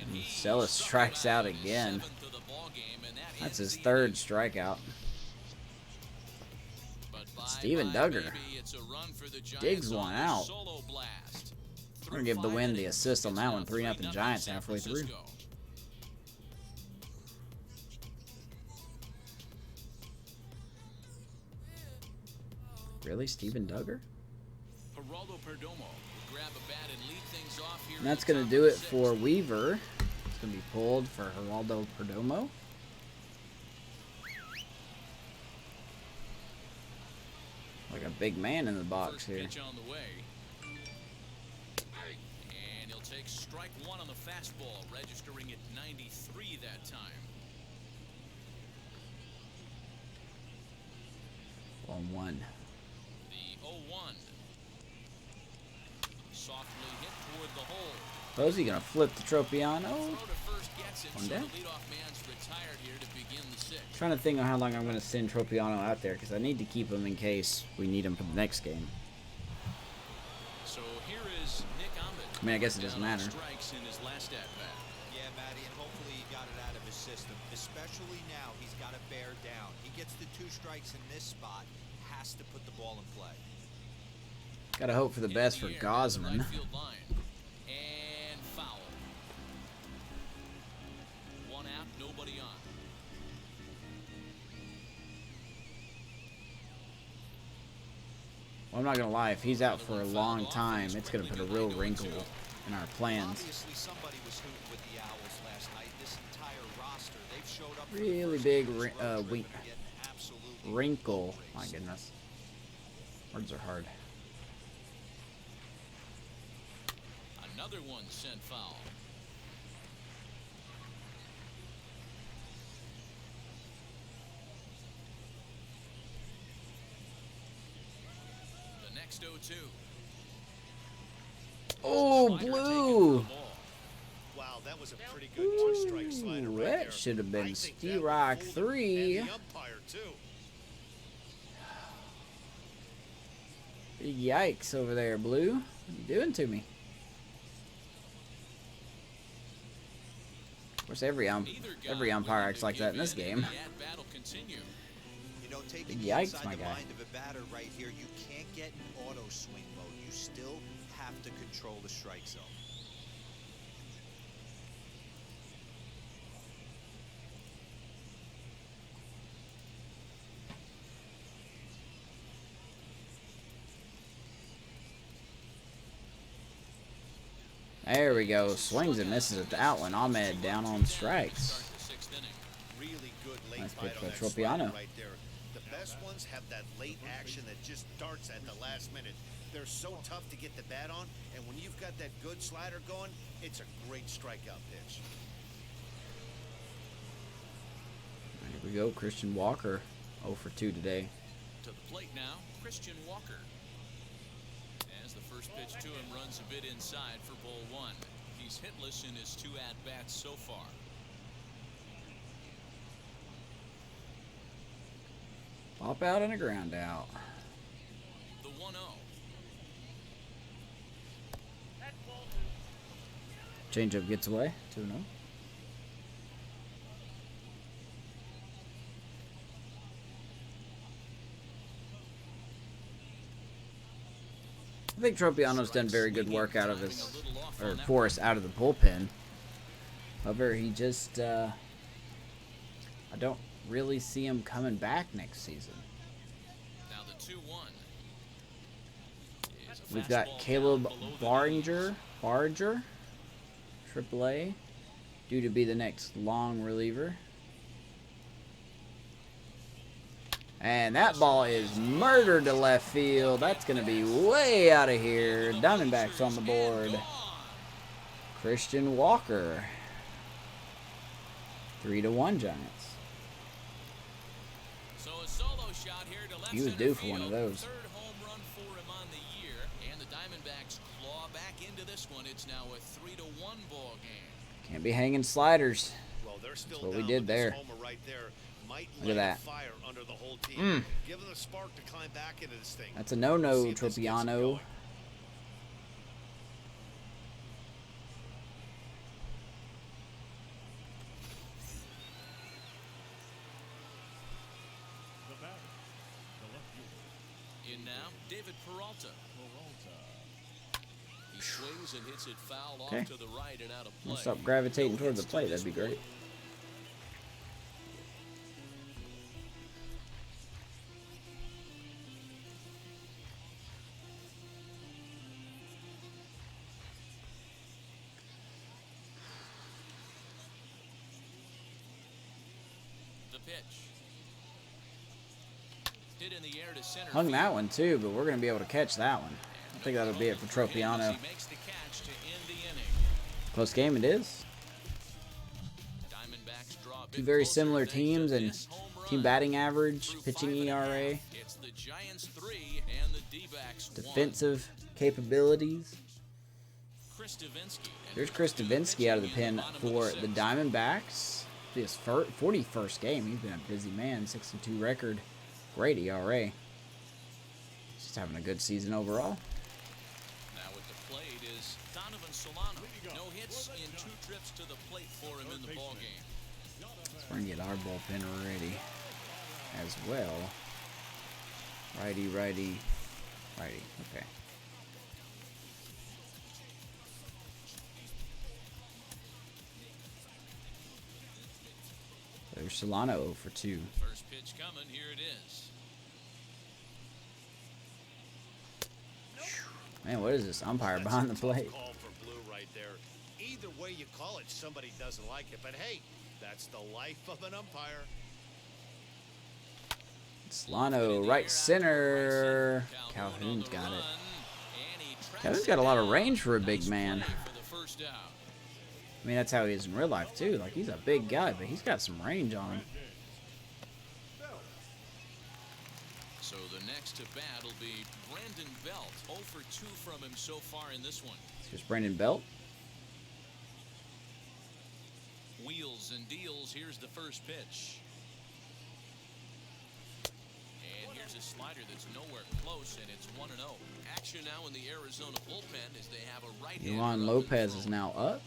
And LaStella strikes out again. That's his 3rd strikeout. Steven Duggar digs one out. We're going to give the win the assist on that one. 3-0 Giants halfway through. Really? Steven Duggar? And that's going to do it for Weaver. It's going to be pulled for Geraldo Perdomo. Like a big man in the box here. And he'll take strike one on the fastball, registering at 93 that time. 1-1. The 0-1. Softly hit toward the hole. Posey gonna flip the Tropiano. Throw to first gets it, One so down. the leadoff man's retired here to begin the 6th. Trying to think of how long I'm gonna send Tropiano out there because I need to keep him in case we need him for the next game. So here is Nick Ahmed. I mean, I guess it doesn't Down on matter. strikes in his last at bat. Yeah, Matty, and hopefully he got it out of his system. Especially now, he's got to bear down. He gets the 2 strikes in this spot, has to put the ball in play. Gotta hope for the best for Gosman. Right field line. And foul. 1 out, nobody on. Well, I'm not gonna lie, if he's out for a long time, it's gonna put a real wrinkle in our plans. Obviously, somebody was hooting with the Owls last night. This entire roster, they've showed up. Really big wrinkle. My goodness. Words are hard. Another one sent foul. The next 0-2. Oh, blue! Wow, that was a pretty good 2-strike slider right there. That should have been I think that Sterock fooled him 3. and the umpire too. Yikes over there, Blue. What are you doing to me? Of course, every umpire acts like that in this game. You know, taking Big the yikes, inside my the guy. mind of a batter right here, you can't get in auto swing mode. You still have to control the strike zone. There we go. Swings and misses at the outlet. Ahmed down on strikes. Really good late Nice bite pitch on by that Tropiano. slider right there. The best ones have that late action that just darts at the last minute. They're so tough to get the bat on, and when you've got that good slider going, it's a great strikeout pitch. Here we go. Christian Walker 0 for 2 today. To the plate now, Christian Walker. As the first pitch to him runs a bit inside for ball 1. He's hitless in his 2 at-bats so far. Pop out and a ground out. The 1-0. Changeup gets away. 2-0. I think Tropiano's done very good work out of his, or for us out of the bullpen. However, he just, I don't really see him coming back next season. Now the 2-1. We've got Caleb Barger, AAA. due to be the next long reliever. And that ball is murdered to left field. That's going to be way out of here. Diamondbacks on the board. Christian Walker. 3-1 Giants. So a solo shot here to left He was center due for one field. of those. Third home run for him on the year, and the Diamondbacks claw back into this one. It's now a 3-1 ball game. Can't be hanging sliders. Well, they're still That's what we down, did but this there. homer right there might Look at light a that. fire under the whole team. Give them a spark to climb back into this thing. That's a no-no, See if this gets them Tropiano. going. In now, David Peralta. He swings and hits it foul Okay. off to the right and out of play. Stop gravitating No toward the hits to plate. this That'd be one. great. The pitch. Hit in the air to center Hung that field. one too, but we're going to be able to catch that one. I think that'll be it for Tropiano. He makes the catch to end the inning. Close game it is. Diamondbacks draw a bit Two very closer similar thanks to teams and this home run. team batting average, Through pitching 5.5, ERA, It's the Giants 3 and the Dbacks 1. defensive capabilities. Chris Davinsky. There's Chris Davinsky out of the pen for the Diamondbacks. His 41st game. He's been a busy man. 62 record. Great ERA. Just having a good season overall. Now at the plate is Donovan Solano. No hits in 2 trips to the plate for him in the ballgame. We're going to get our bullpen ready as well. Righty, righty, righty. Okay. There's Solano 0 for 2. First pitch coming, here it is. Man, what is this umpire That's behind a the tough plate? Call for Blue right there. Either way you call it, somebody doesn't like it. But hey, that's the life of an umpire. Solano, right center. Calhoun's got it. Calhoun's got a lot of range for a big man. I mean, that's how he is in real life, too. Like, he's a big guy, but he's got some range on him. So the next to bat will be Brandon Belt. 0 for 2 from him so far in this one. Here's Brandon Belt. Wheels and deals. Here's the first pitch. And here's a slider that's nowhere close, and it's 1-0. Action now in the Arizona bullpen as they have a right-hander. Yohan Lopez is now up.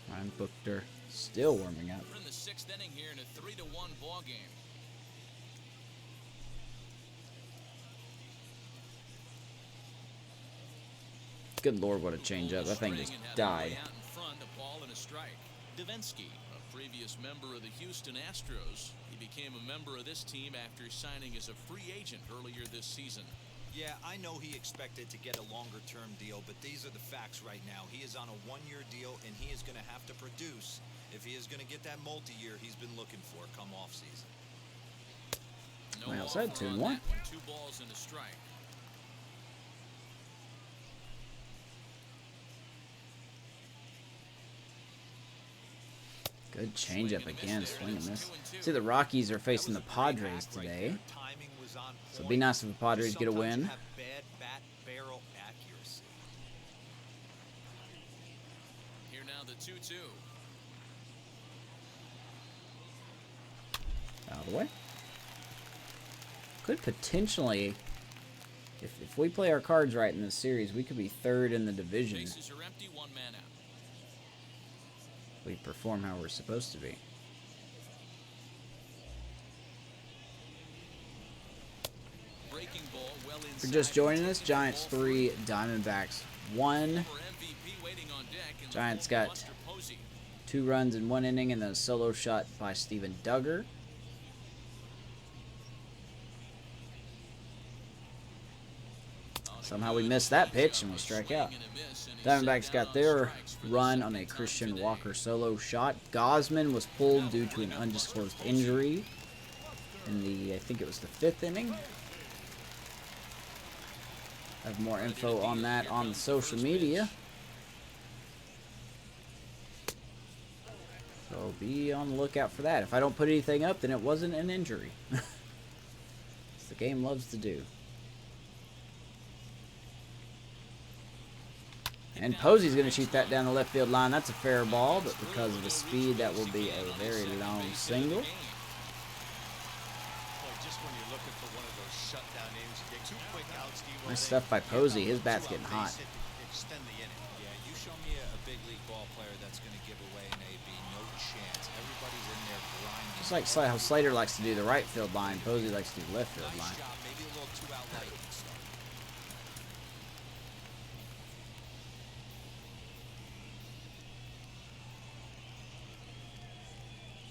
Ryan Buchter still warming up. We're in the 6th inning here in a 3-1 ball game. Good Lord, what a changeup. That thing just died. Out in front, a ball and a strike. Davinsky, a previous member of the Houston Astros. He became a member of this team after signing as a free agent earlier this season. Yeah, I know he expected to get a longer-term deal, but these are the facts right now. He is on a 1-year deal, and he is going to have to produce if he is going to get that multi-year he's been looking for come off-season. No outside, offer 2-1. on that one. 2 balls and a strike. Good changeup again. Swing and miss. See, the Rockies are facing the Padres today. Timing was on So it'd be nice if the Padres get a Sometimes you win. have bad bat barrel accuracy. Here now the 2-2. Out of the way. Could potentially, if we play our cards right in this series, we could be 3rd in the division. Bases are empty, 1 man out. We perform how we're supposed to be. Breaking ball well If inside. you're just joining us, Giants 3, Diamondbacks 1. For MVP waiting on deck in the Giants form of got Buster Posey. 2 runs in 1 inning and then a solo shot by Steven Duggar. Somehow we missed that pitch and we strike out. Diamondbacks got their run on a Christian Walker solo shot. Gosman was pulled due to an undisclosed injury in the, I think it was the 5th inning. I have more info on that on the social media. So be on the lookout for that. If I don't put anything up, then it wasn't an injury. As the game loves to do. And Posey's going to shoot that down the left field line. That's a fair ball, but because of the speed, that will be a very long single. Nice stuff by Posey. His bat's getting hot. Yeah, you show me a big league ball player that's going to give away an AB. No chance. Everybody's in there grinding. Just like how Slater likes to do the right field line, Posey likes to do the left field line. Nice job. Maybe a little too out light at the start.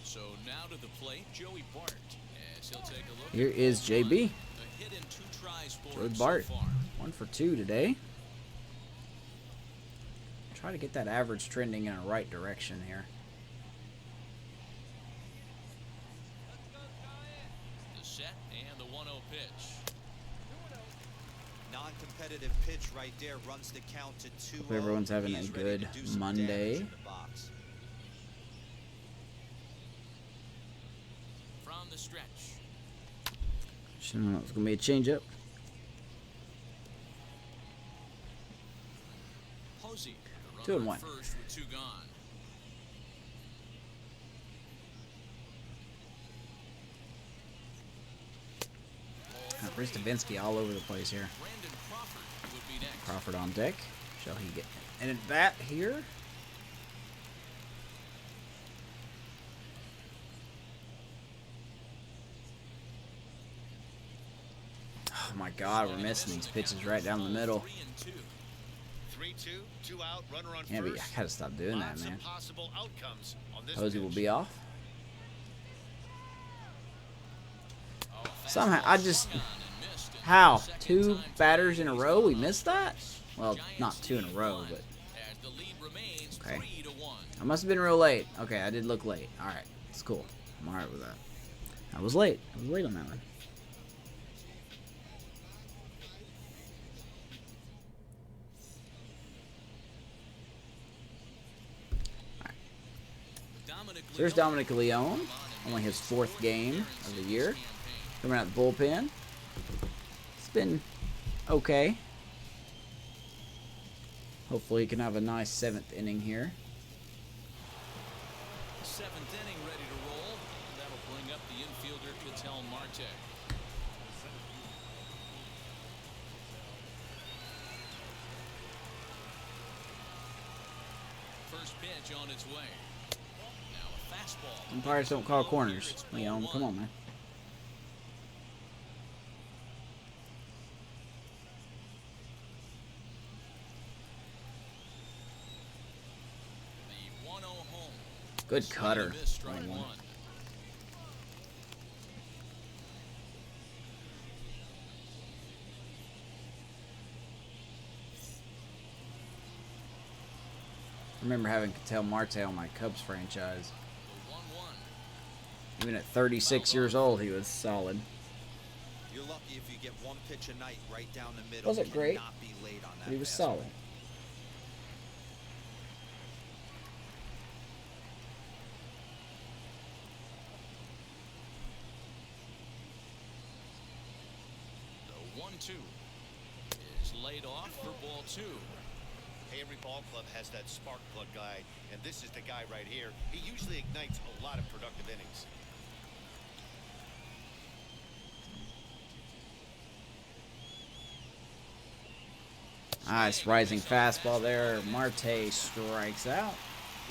So now to the plate, Joey Bart. As he'll take a look. Here is JB. A hit in 2 tries for Joey him Bart. so far. 1 for 2 today. Try to get that average trending in a right direction here. The set and the 1-0 pitch. Non-competitive pitch right there runs the count to 2-0. Hope everyone's having a He's ready good to do some Monday. damage in the box. From the stretch. It's going to be a changeup. Posey. The 2 and runner 1. First with 2 gone. Chris Davinsky all over the place here. Brandon Crawford would be next. Crawford on deck. Shall he get an at bat here? Oh my God, we're missing these pitches right down the middle. 3-2, 2 out, runner on Yeah, but I first. gotta stop doing that, Lots of man. possible outcomes on this Posey will pitch. be off. Somehow, I just... How? 2 batters in a row? We missed that? Well, not 2 in a row, but... As the lead remains Okay. 3-1. I must have been real late. Okay, I did look late. Alright, it's cool. I'm alright with that. I was late. I was late on that one. So there's Dominic Leone, only his 4th game of the year. Coming out the bullpen. It's been okay. Hopefully he can have a nice 7th inning here. 7th inning ready to roll. That'll bring up the infielder Ketel Marte. First pitch on its way. Now a fastball. Umpires don't call corners. Leone, come on, man. The 1-0 home. Good cutter. Miss, strike 1-1. 1. I remember having Ketel Marte on my Cubs franchise. The 1-1. Even at 36 years old, he was solid. You're lucky if you get 1 pitch a night right down the middle. Wasn't great, Cannot be late on that But he was fastball. solid. The 1-2 is laid off for ball 2. Hey, every ball club has that spark plug guy, and this is the guy right here. He usually ignites a lot of productive innings. Nice rising fastball there. Marte strikes out.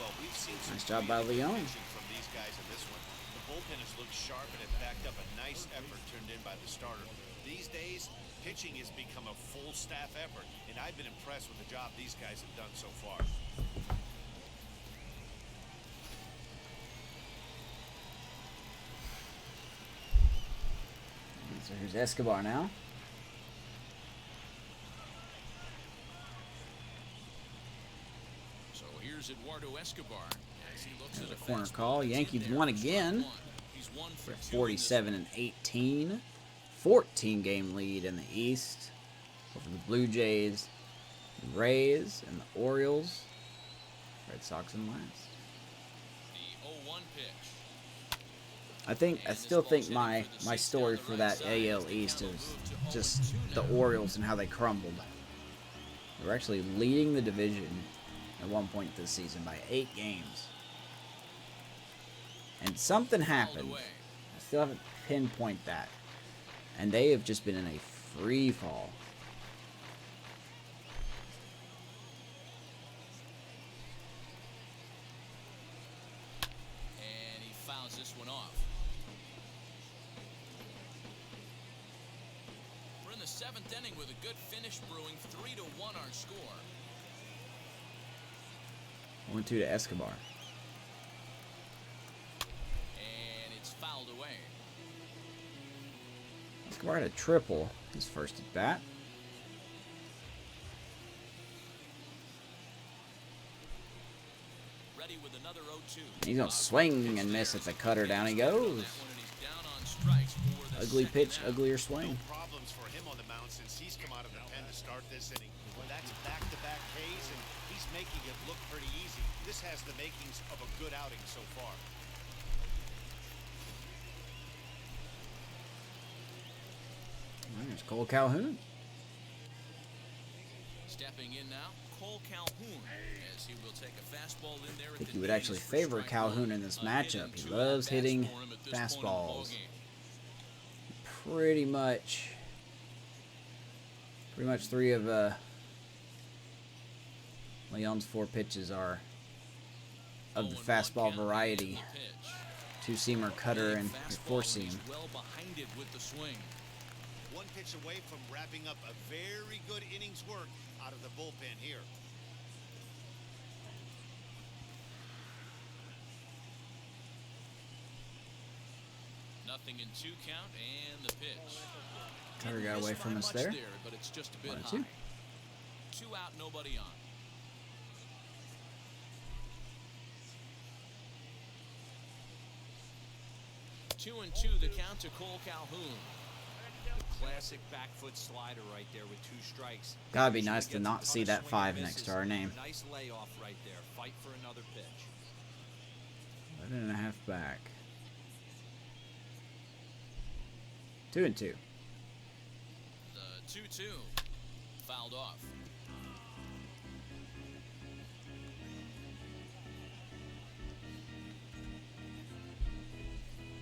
Well, we've seen some Nice job by really good Leone. pitching from these guys in this one. The bullpen has looked sharp and it backed up a nice effort turned in by the starter. These days, pitching has become a full staff effort, and I've been impressed with the job these guys have done so far. So here's Escobar now. Eduardo Escobar as he looks at a Corner fastball call. that's in Yankees there won for strike again. one. He's 1 for 2 in this 47 one. and 18. 14 game lead in the East over the Blue Jays, the Rays, and the Orioles. Red Sox in last. The 0-1 pitch. I still think my story for that AL East is just the Orioles and how they crumbled. They were actually leading the division at one point this season by 8 games. And something happened. I still haven't pinpointed that. And they have just been in a free fall. And he fouls this one off. We're in the 7th inning with a good finish brewing. 3-1 our score. 1-2 to Escobar. And it's fouled away. Escobar had a triple his first at bat. Ready with another 0-2. He's gonna swing and miss at the cutter. Down he goes. Ugly pitch, uglier swing. No problems for him on the mound since he's come out of the pen to start this inning. Well, that's back-to-back Ks, and he's making it look pretty easy. This has the makings of a good outing so far. There's Cole Calhoun. Stepping in now, Cole Calhoun, as he will take a fastball in there. I think you would actually favor Calhoun in this matchup. He loves hitting fastballs. Pretty much 3 of Leon's 4 pitches are of the fastball variety. 2-seamer, cutter, and 4-seam. Well behind it with the swing. One pitch away from wrapping up a very good inning's work out of the bullpen here. Nothing in 2 count and the pitch. Cutter got away from us there. But it's just a bit 1-2. high. 2 out, nobody on. Two and 2 the count to Cole Calhoun. The classic back foot slider right there with 2 strikes. Gotta be nice to not see that 5 next to our name. Nice layoff right there. Fight for another pitch. 11.5 back. 2 and 2. The 2-2 fouled off.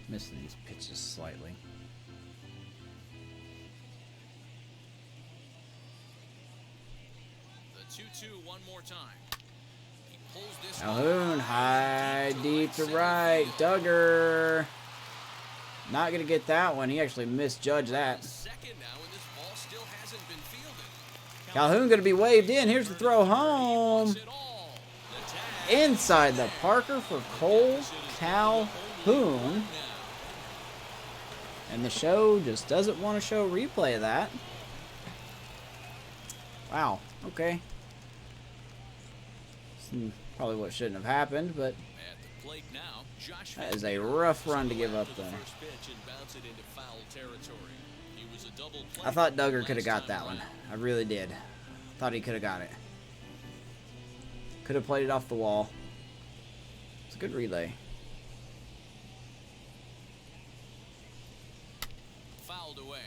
Missing these pitches slightly. The 2-2 one more time. He pulls this Calhoun, high, deep to right. Duggar. Not going to get that one. He actually misjudged that. second now, and this ball still hasn't been fielded. Calhoun going to be waved in. Here's the throw home. It all. The tag. Inside the Parker for Cole Calhoun. And the show just doesn't want to show a replay of that. Wow. Okay. Probably what shouldn't have happened, but At the plate now, Josh that is a rough run to give up to the there. first pitch and bounce it into foul territory. He was a double play I thought Duggar last could have got that time one. around. I really did. Thought he could have got it. Could have played it off the wall. It's a good relay. Fouled away.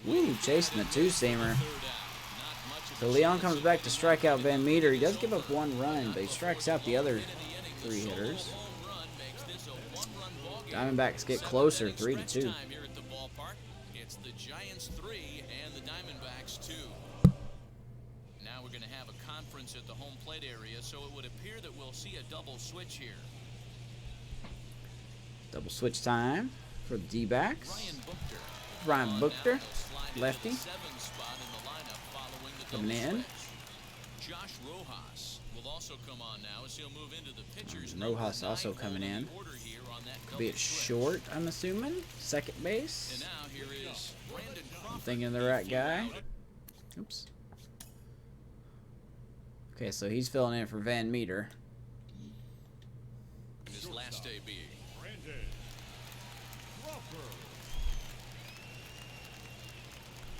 Woo, chasing the 2-seamer. Third out. Not much of So a Leon chance comes of back to a strike out Van Meter. He does give up 1 run, but he strikes out the other 3 hitters. home run makes this a one-run ball game. Diamondbacks get closer, 3-2. Time here at the ballpark. It's the Giants 3 and the Diamondbacks 2. Now we're going to have a conference at the home plate area, so it would appear that we'll see a double switch here. Double switch time for the D-backs. Brian Buchter. Brian On Buchter, now, sliding lefty. in the 7th spot in the lineup following the Coming double in. switch. Josh Rojas will will also come on now as he'll move into the pitcher's Rojas number also 9 coming hole of in. the order here on that Could be double it switch. short, I'm assuming. Second base. And now here is Brandon Crawford. I'm thinking the right guy. Oops. Okay, so he's filling in for Van Meter. His last AB.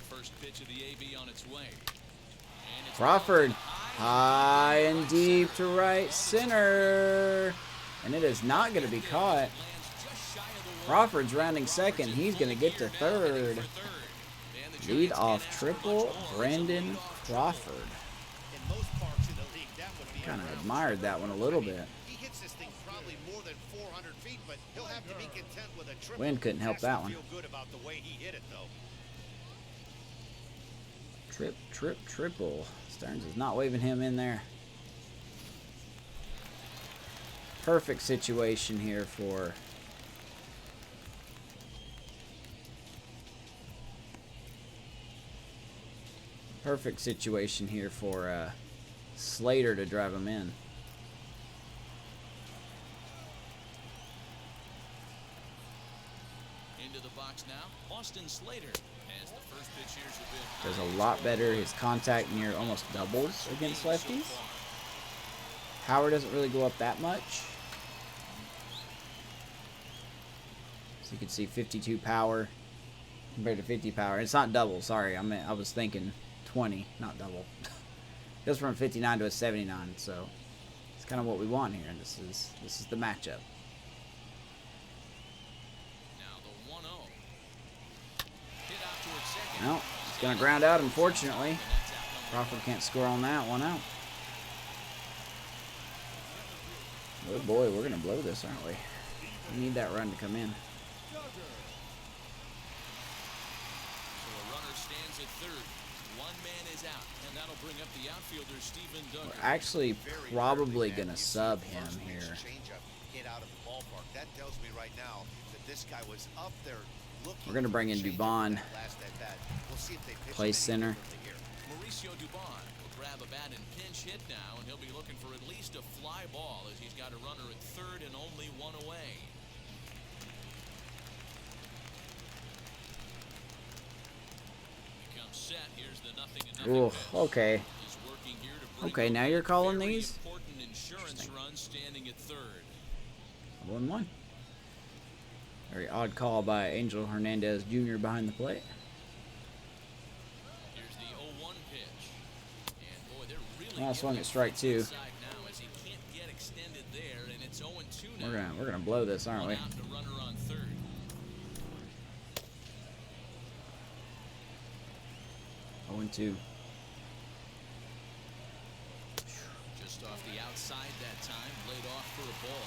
First pitch of the AB on its way. And it's Crawford, high and deep to right center. And it is not going to be caught. lands just shy of the wall. Crawford's rounding second. He's going to get to third. And the Lead Giants off get triple, Brandon Crawford. In most parks in the league, that would be Kind of around admired that one a little bit. He hits this thing probably more than 400 feet, but he'll have to be content with a triple. Wind couldn't help Has to that one. Feel good about the way he hit it, though. Triple. Stearns is not waving him in there. Perfect situation here for Slater to drive him in. into the box now. Austin Slater. As the first pitch here's a bit Does a lot better. His contact near almost doubles against lefties. Power doesn't really go up that much. So you can see 52 power compared to 50 power. It's not double, sorry. I was thinking 20, not double. Goes from 59 to a 79, so it's kind of what we want here. This is the matchup. Now the 1-0. Hit out towards second. Well, it's going to ground out, unfortunately. Crawford can't score on that one out. Oh boy, we're going to blow this, aren't we? We need that run to come in. So a runner stands at third. One man is out, and that'll bring up the outfielder Stephen Duggar. We're actually probably going to sub him First pitch here. changeup hit out of the ballpark. That tells me right now that this guy was up there looking. We're gonna bring in for a changeup Dubon. that last at bat. We'll see if they pitch Play him any center. differently here. Mauricio Dubon will grab a bat and pinch hit now, and he'll be looking for at least a fly ball as he's got a runner at third and only one away. Becomes set. Here's the 0-0 Ooh, pitch. okay. He's working here to bring Okay, up now a you're calling very these? important insurance run standing at third. 1-1. Very odd call by Angel Hernandez Jr. behind the plate. Here's the 0-1 pitch. And boy, they're really Well, swung giving at strike two. inside now as he can't get extended there, and it's 0-2 now. We're gonna blow this, aren't we? One out and a runner on third. 0-2. Just off the outside that time, laid off for a ball.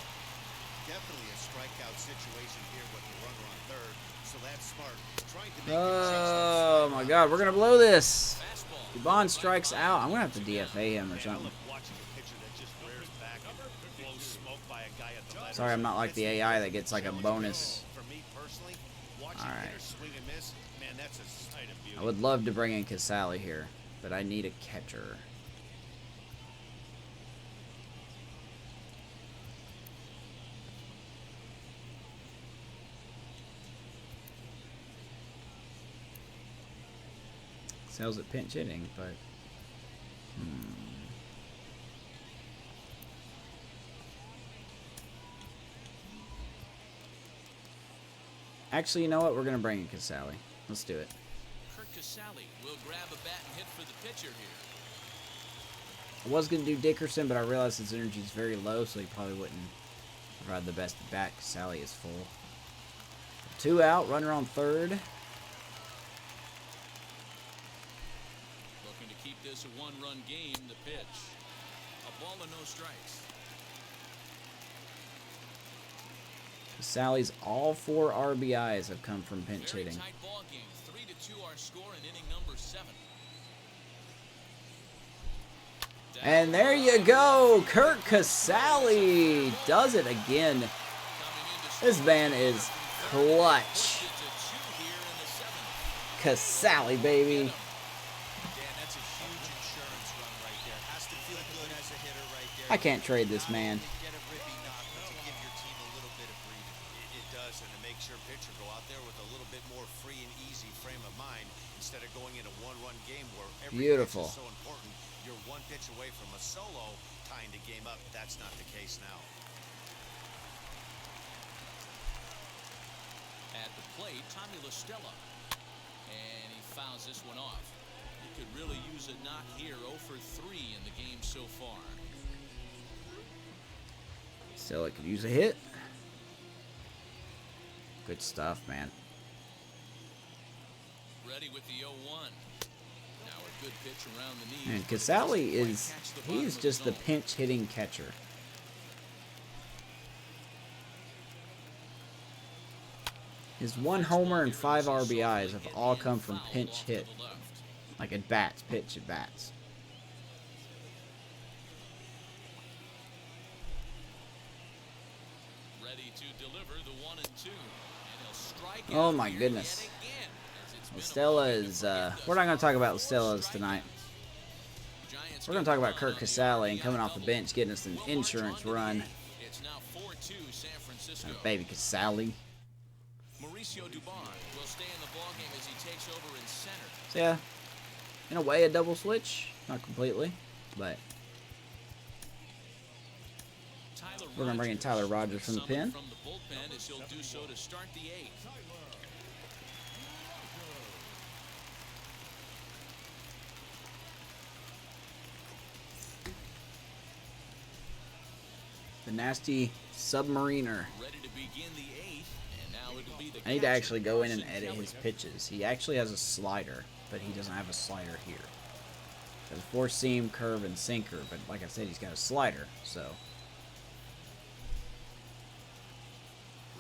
Definitely a strikeout situation here with the runner on third. So that's smart. Trying to make Oh my God, we're gonna blow this. Fastball. Dubon strikes out. I'm gonna have to DFA him or I something. love watching a pitcher that just rears back and blows smoke by a guy at the letters. Sorry, I'm not like the It's AI that gets like a challenge bonus. for me personally, watching All right. hitters swing and miss, man, that's a sight of beauty. I would love to bring in Casale here, but I need a catcher. Sales at pinch hitting, but actually, you know what? We're gonna bring in Casale. Let's do it. Kurt Casale will grab a bat and hit for the pitcher here. I was gonna do Dickerson, but I realized his energy is very low, so he probably wouldn't provide the best at bat. Casale is full. 2 out, runner on third. Looking to keep this a one-run game. The pitch. A ball and no strikes. Casale's all 4 RBIs have come from pinch Very hitting. tight ball game. 3-2 our score in inning number 7. And there you go, Kurt Casale does it again. This man is clutch. Casale, baby. Dan, that's a huge insurance run right there. Has to feel good as a hitter right I can't trade this man. Get a ribby knock, but to give your team a little bit of breathing. It does, and it makes your pitcher go out there with a little bit more free and easy frame of mind instead of going in a one-run game where every Beautiful. pitch is so important. You're one pitch away from a solo tying the game up. That's not the case now. At the plate, Tommy LaStella. And he fouls this one off. He could really use a knock here. 0 for 3 in the game so far. Stella could use a hit. Good stuff, man. Ready with the 0-1. Now a good pitch around the knees. And Casale he's just the pinch hitting catcher. His 1 homer and 5 RBIs have all come from pinch hit. Like at bats, pitch at bats. Ready to deliver the 1 and 2. And he'll strike Oh out my here goodness. yet again, as it's been a Stella moment is, for him. we're not going to talk about Stella's tonight. Giants We're going to talk about Kurt Casale and coming off the bench getting us an insurance run. It's now 4-2 San Francisco. Baby Casale. Mauricio Dubon will stay in the ballgame as he takes over in center. So yeah, in a way a double switch. Not completely, but we're going to bring in Tyler Rogers from the pen. From the bullpen as he'll do so to start the 8th. The nasty submariner. Ready to begin the 8th, and now it'll be the I need to actually go in and Carson edit Kelly. his pitches. He actually has a slider, but he doesn't have a slider here. There's four seam, curve, and sinker, but like I said, he's got a slider, so.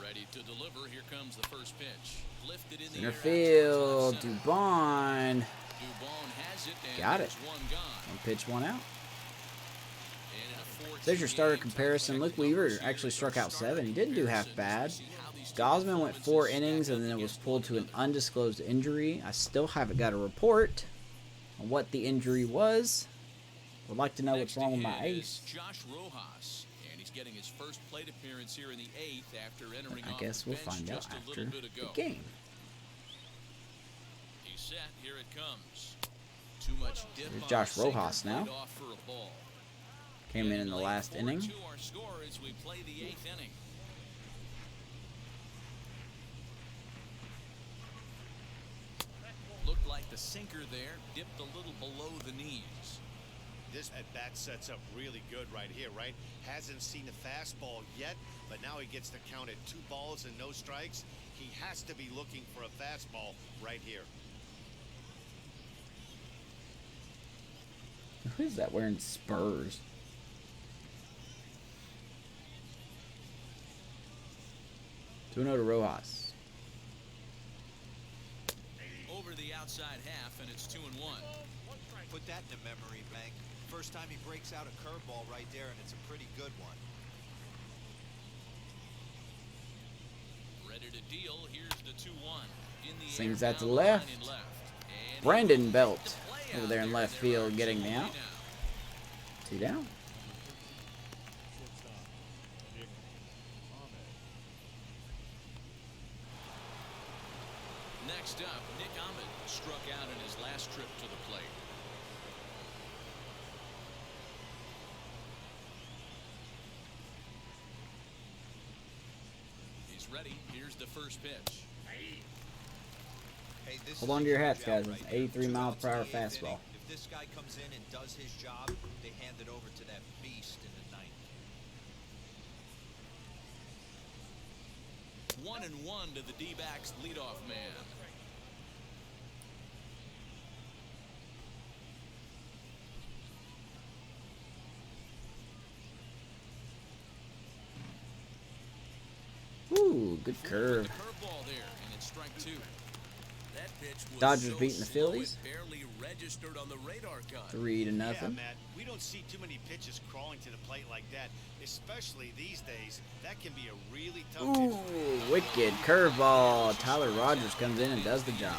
Ready to deliver. Here comes the first pitch. Lifted in the Center air. field, Out towards left Dubon. center. Dubon has it, and Got there's it. one gone. And pitch one out. And in a 4-2 There's your starter game, comparison. Luke Weaver actually struck out 7. He didn't do half bad. Gosman went 4 innings and then it was pulled to an undisclosed injury. I still haven't got a report on what the injury was. Would like to know what's wrong with my ace. Josh Rojas, and he's getting his first plate appearance here in the 8th after entering I off guess the we'll bench find out just a after little bit the ago. game. He's set. Here it comes. Too much dip Here's on Josh the sinker, Rojas now. played off for a ball. Came in the late last 4-2 inning. our score as we play the 8th inning. Looked like the sinker there dipped a little below the knees. This at-bat sets up really good right here, right? Hasn't seen a fastball yet, but now he gets to count at 2 balls and no strikes. He has to be looking for a fastball right here. Who's that wearing spurs? To Rojas. Over the outside half, and it's 2-1. Put that in the memory bank. First time he breaks out a curveball right there, and it's a pretty good one. Ready to deal. Here's the 2-1. In the Sings air, that to down the left. line in left. And Brandon he Belt the play over out there in left There field are getting two the out. down. 2 down. Next up, Nick Ahmed struck out in his last trip to the plate. He's ready. Here's the first pitch. Hey, this Hold is on a to your huge hats, out guys. right It's here. 83 2 mile outs per in hour the 8th fastball. inning. If this guy comes in and does his job, they hand it over to that beast in the 9th. 1-1 to the Dbacks leadoff man. Ooh, good curve. The curveball there, and it's strike 2. That pitch was Dodgers so beating the slow Phillies. it barely registered on the radar gun. 3-0. Yeah, Matt, we don't see too many pitches crawling to the plate like that, especially these days. That can be a really tough Ooh, pitch. wicked curveball. Tyler Rogers comes in and does the job.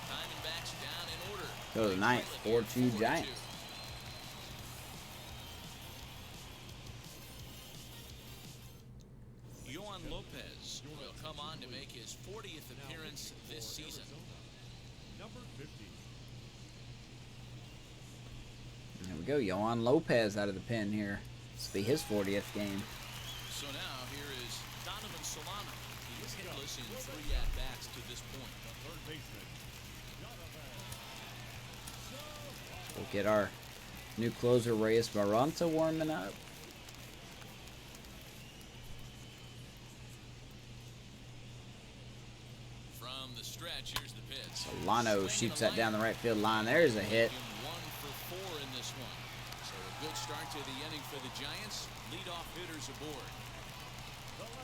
Diamondbacks down in order. Go to the ninth, 4-2 Giants. season. Number 50. There we go. Yohan Lopez out of the pen here. This will be his 40th game. So now here is Donovan Solano. He is hitless in 3 at-bats to this point. The third baseman. We'll get our new closer, Reyes Peralta, warming up. From the stretch, here's the pitch. Solano shoots that down the right field line. There's a hit. 1 for 4 in this one. So a good start to the inning for the Giants. Leadoff hitters aboard.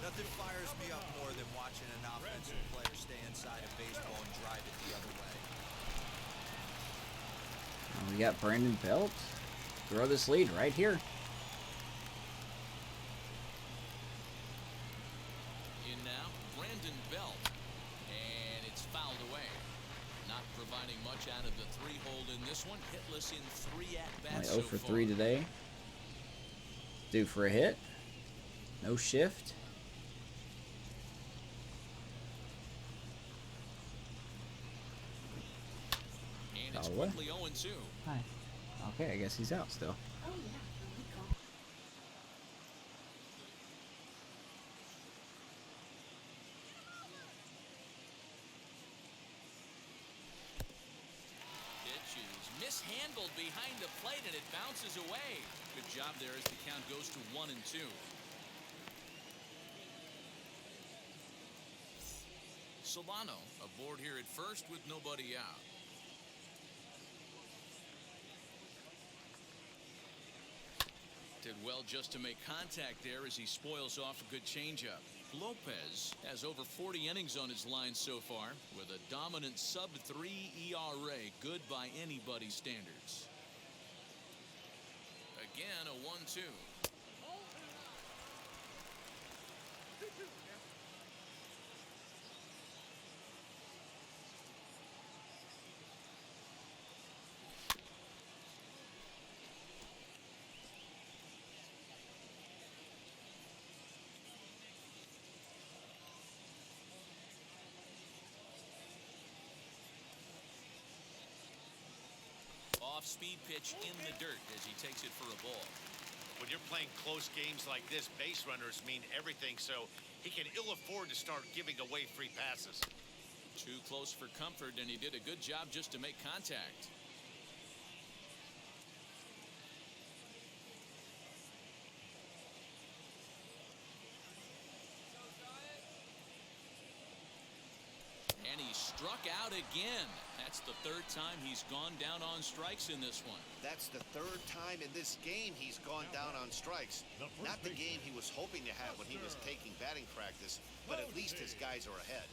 Nothing fires me up more than watching an offensive player stay inside of baseball and drive it the other way. We got Brandon Belt. Throw this lead right here. In now, Brandon Belt. And it's fouled away. Not providing much out of the 3-hole in this one. Hitless in 3 at-bats so 0 for far. 3 today. Due for a hit. No shift. And it's Foul away. quickly 0-2. Hi. Okay, I guess he's out still. Pitch is mishandled behind the plate and it bounces away. Good job there as the count goes to 1-2. Solano aboard here at first with nobody out. Did well just to make contact there as he spoils off a good changeup. Lopez has over 40 innings on his line so far with a dominant sub-3 ERA, good by anybody's standards. Again, a 1-2. Off-speed pitch in the dirt as he takes it for a ball. When you're playing close games like this, base runners mean everything, so he can ill afford to start giving away free passes. Too close for comfort, and he did a good job just to make contact. And he struck out again. That's the 3rd time he's gone down on strikes in this one. That's the 3rd time in this game he's gone down on strikes. Not the game he was hoping to have when he was taking batting practice, but at least his guys are ahead.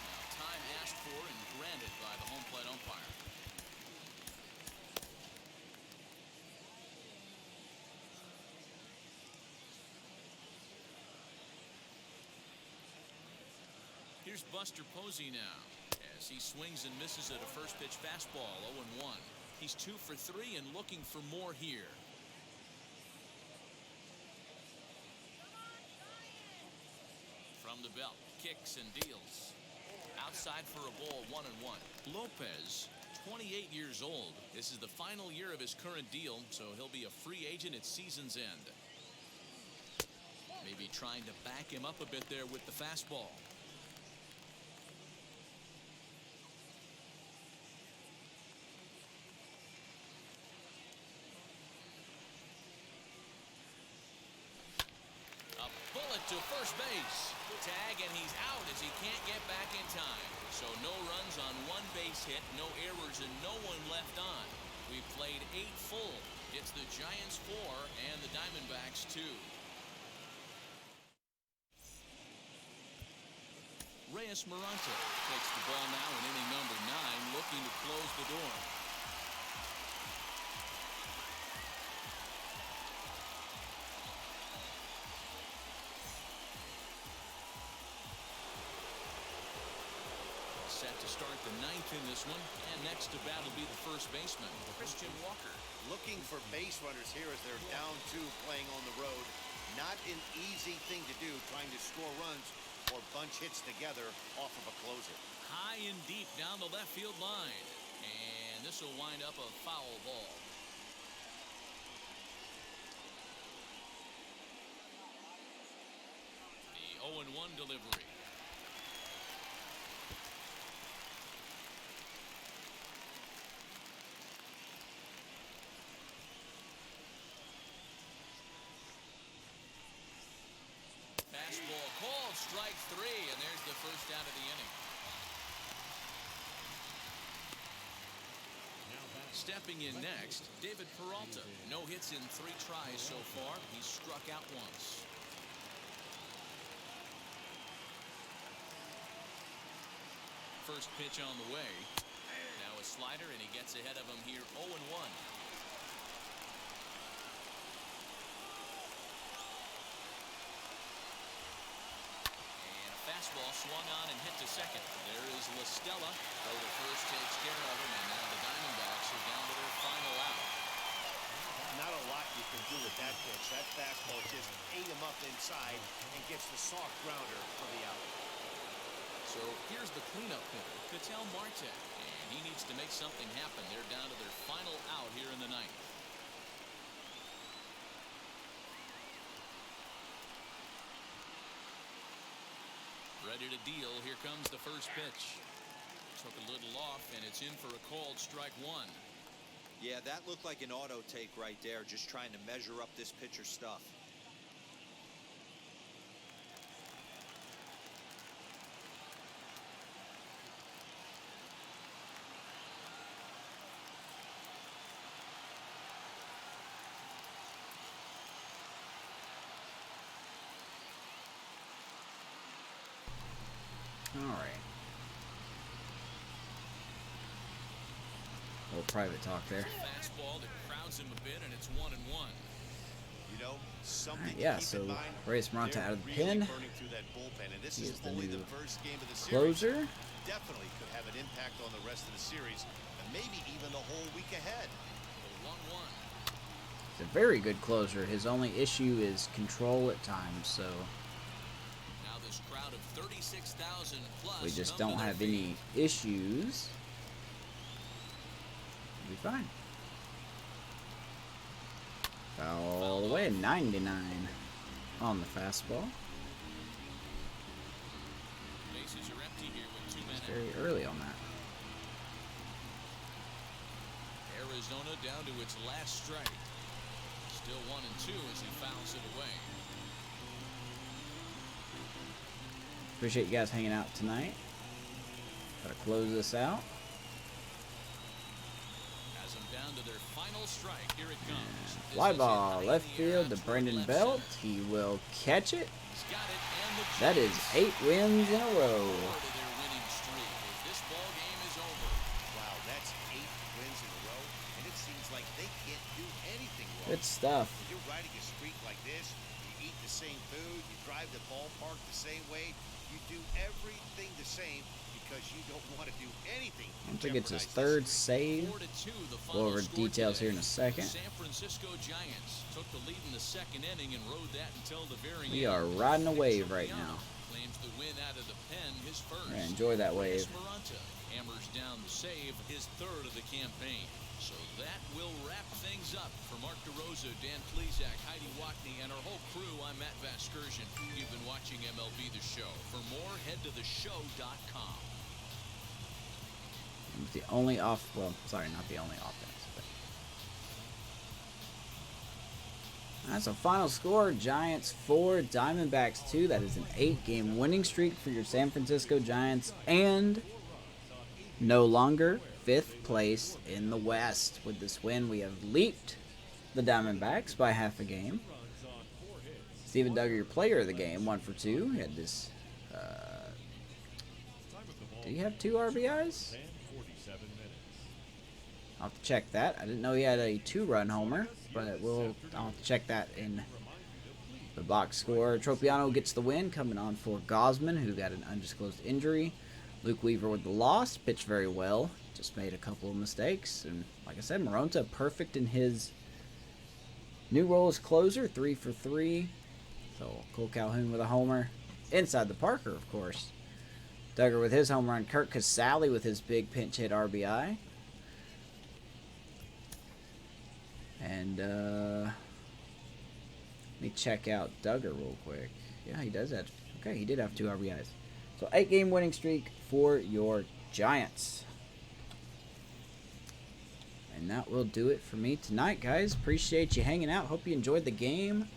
Now, time asked for and granted by the home plate umpire. Here's Buster Posey now as he swings and misses at a first pitch fastball. 0-1. He's 2 for 3 and looking for more here. From the belt, kicks and deals. Outside for a ball, 1-1. Lopez, 28 years old. This is the final year of his current deal, so he'll be a free agent at season's end. Maybe trying to back him up a bit there with the fastball. To first base. Tag, and he's out as he can't get back in time. So no runs on 1 base hit, no errors, and no one left on. We've played 8 full. It's the Giants 4 and the Diamondbacks 2. Reyes Peralta takes the ball now in inning number 9, looking to close the door. Set to start the 9th in this one, and next to bat will be the first baseman, Christian Walker. Looking for base runners here as they're down 2 playing on the road. Not an easy thing to do, trying to score runs or bunch hits together off of a closer. High and deep down the left field line. And this will wind up a foul ball. The 0-1 delivery. Fastball called, strike 3, and there's the first out of the inning. Stepping in next, David Peralta. No hits in 3 tries so far. He's struck out once. First pitch on the way. Now a slider, and he gets ahead of him here, 0-1. Fastball swung on and hit to second. There is La Stella. Throw to first takes care of him, and now the Diamondbacks are down to their final out. Not a lot you can do with that pitch. That fastball just ate him up inside and gets the soft grounder for the out. So here's the cleanup hitter, Ketel Marte, and he needs to make something happen. They're down to their final out here in the ninth. Ready to deal. Here comes the first pitch. Took a little off, and it's in for a called strike 1. Yeah, that looked like an auto take right there, just trying to measure up this pitcher's stuff. All right. A little private talk there. Fastball that crowds him a bit, and it's 1-1. You know, something Right, yeah, to keep so in mind, Reyes Peralta they're out of the really pen. burning through that bullpen, and this He is is the only new the first game of the series. closer. Definitely could have an impact on the rest of the series, and maybe even the whole week ahead. 1-1. He's a very good closer. His only issue is control at times, so Now this crowd of 36,000 plus. we just come to don't their have feet. any issues. We'll be fine. Foul away, 99 on the fastball. Bases are empty here with 2 minutes. Very early on that. Arizona down to its last strike. Still 1-2 as he fouls it away. Appreciate you guys hanging out tonight. Gotta close this out. Has them down to their final strike. Here it comes. This Fly is ball hit left high in the air field to toward Brendan left Belt. center. He will catch it. He's got it, and the That is Giants 8 wins in a row. more to their winning streak as this ball game is over. Wow, that's 8 wins in a row, and it seems like they can't do anything wrong. Good stuff. When you're riding a streak like this, you eat the same food, you drive the ballpark the same way, you do everything the same because you don't want to do anything. I think it's his third save. 4-2, the Go final over score details today. here in a second. The San Francisco Giants took the lead in the second inning and rode that until the very We end. are riding a wave right now. Claims the win out of the pen, his first. Yeah, enjoy that wave. Peralta hammers down the save, his third of the campaign. So that will wrap things up. For Mark DeRosa, Dan Plezak, Heidi Watney, and our whole crew, I'm Matt Vasgersian. You've been watching MLB The Show. For more, head to theshow.com. It's the only well, sorry, not the only offense. But that's a final score. Giants 4, Diamondbacks 2. That is an 8-game winning streak for your San Francisco Giants. And no longer 5th place in the West. With this win, we have leaped the Diamondbacks by half a game. Steven Duggar, your player of the game, 1 for 2. He had this. Did he have 2 RBIs? I'll have to check that. I didn't know he had a 2-run homer, but I'll have to check that in the box score. Tropiano gets the win, coming on for Gosman, who got an undisclosed injury. Luke Weaver with the loss, pitched very well, just made a couple of mistakes. And like I said, Moronta perfect in his new role as closer, 3 for 3. So Cole Calhoun with a homer. Inside the Parker, of course. Duggar with his home run. Kurt Casale with his big pinch hit RBI. And let me check out Duggar real quick. Yeah, he does have. Okay, he did have 2 RBIs. So 8-game winning streak for your Giants. And that will do it for me tonight, guys. Appreciate you hanging out. Hope you enjoyed the game.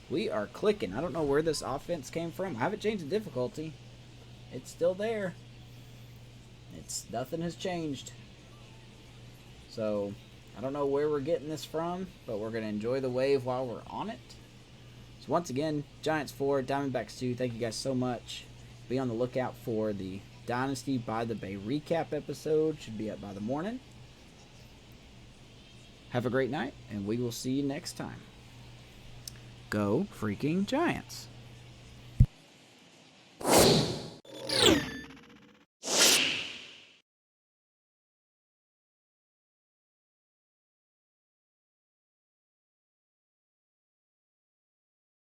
We are clicking. I don't know where this offense came from. I haven't changed the difficulty. It's still there. Nothing has changed. So I don't know where we're getting this from, but we're going to enjoy the wave while we're on it. So once again, Giants 4, Diamondbacks 2. Thank you guys so much. Be on the lookout for the Dynasty by the Bay recap episode. Should be up by the morning. Have a great night, and we will see you next time. Go freaking Giants.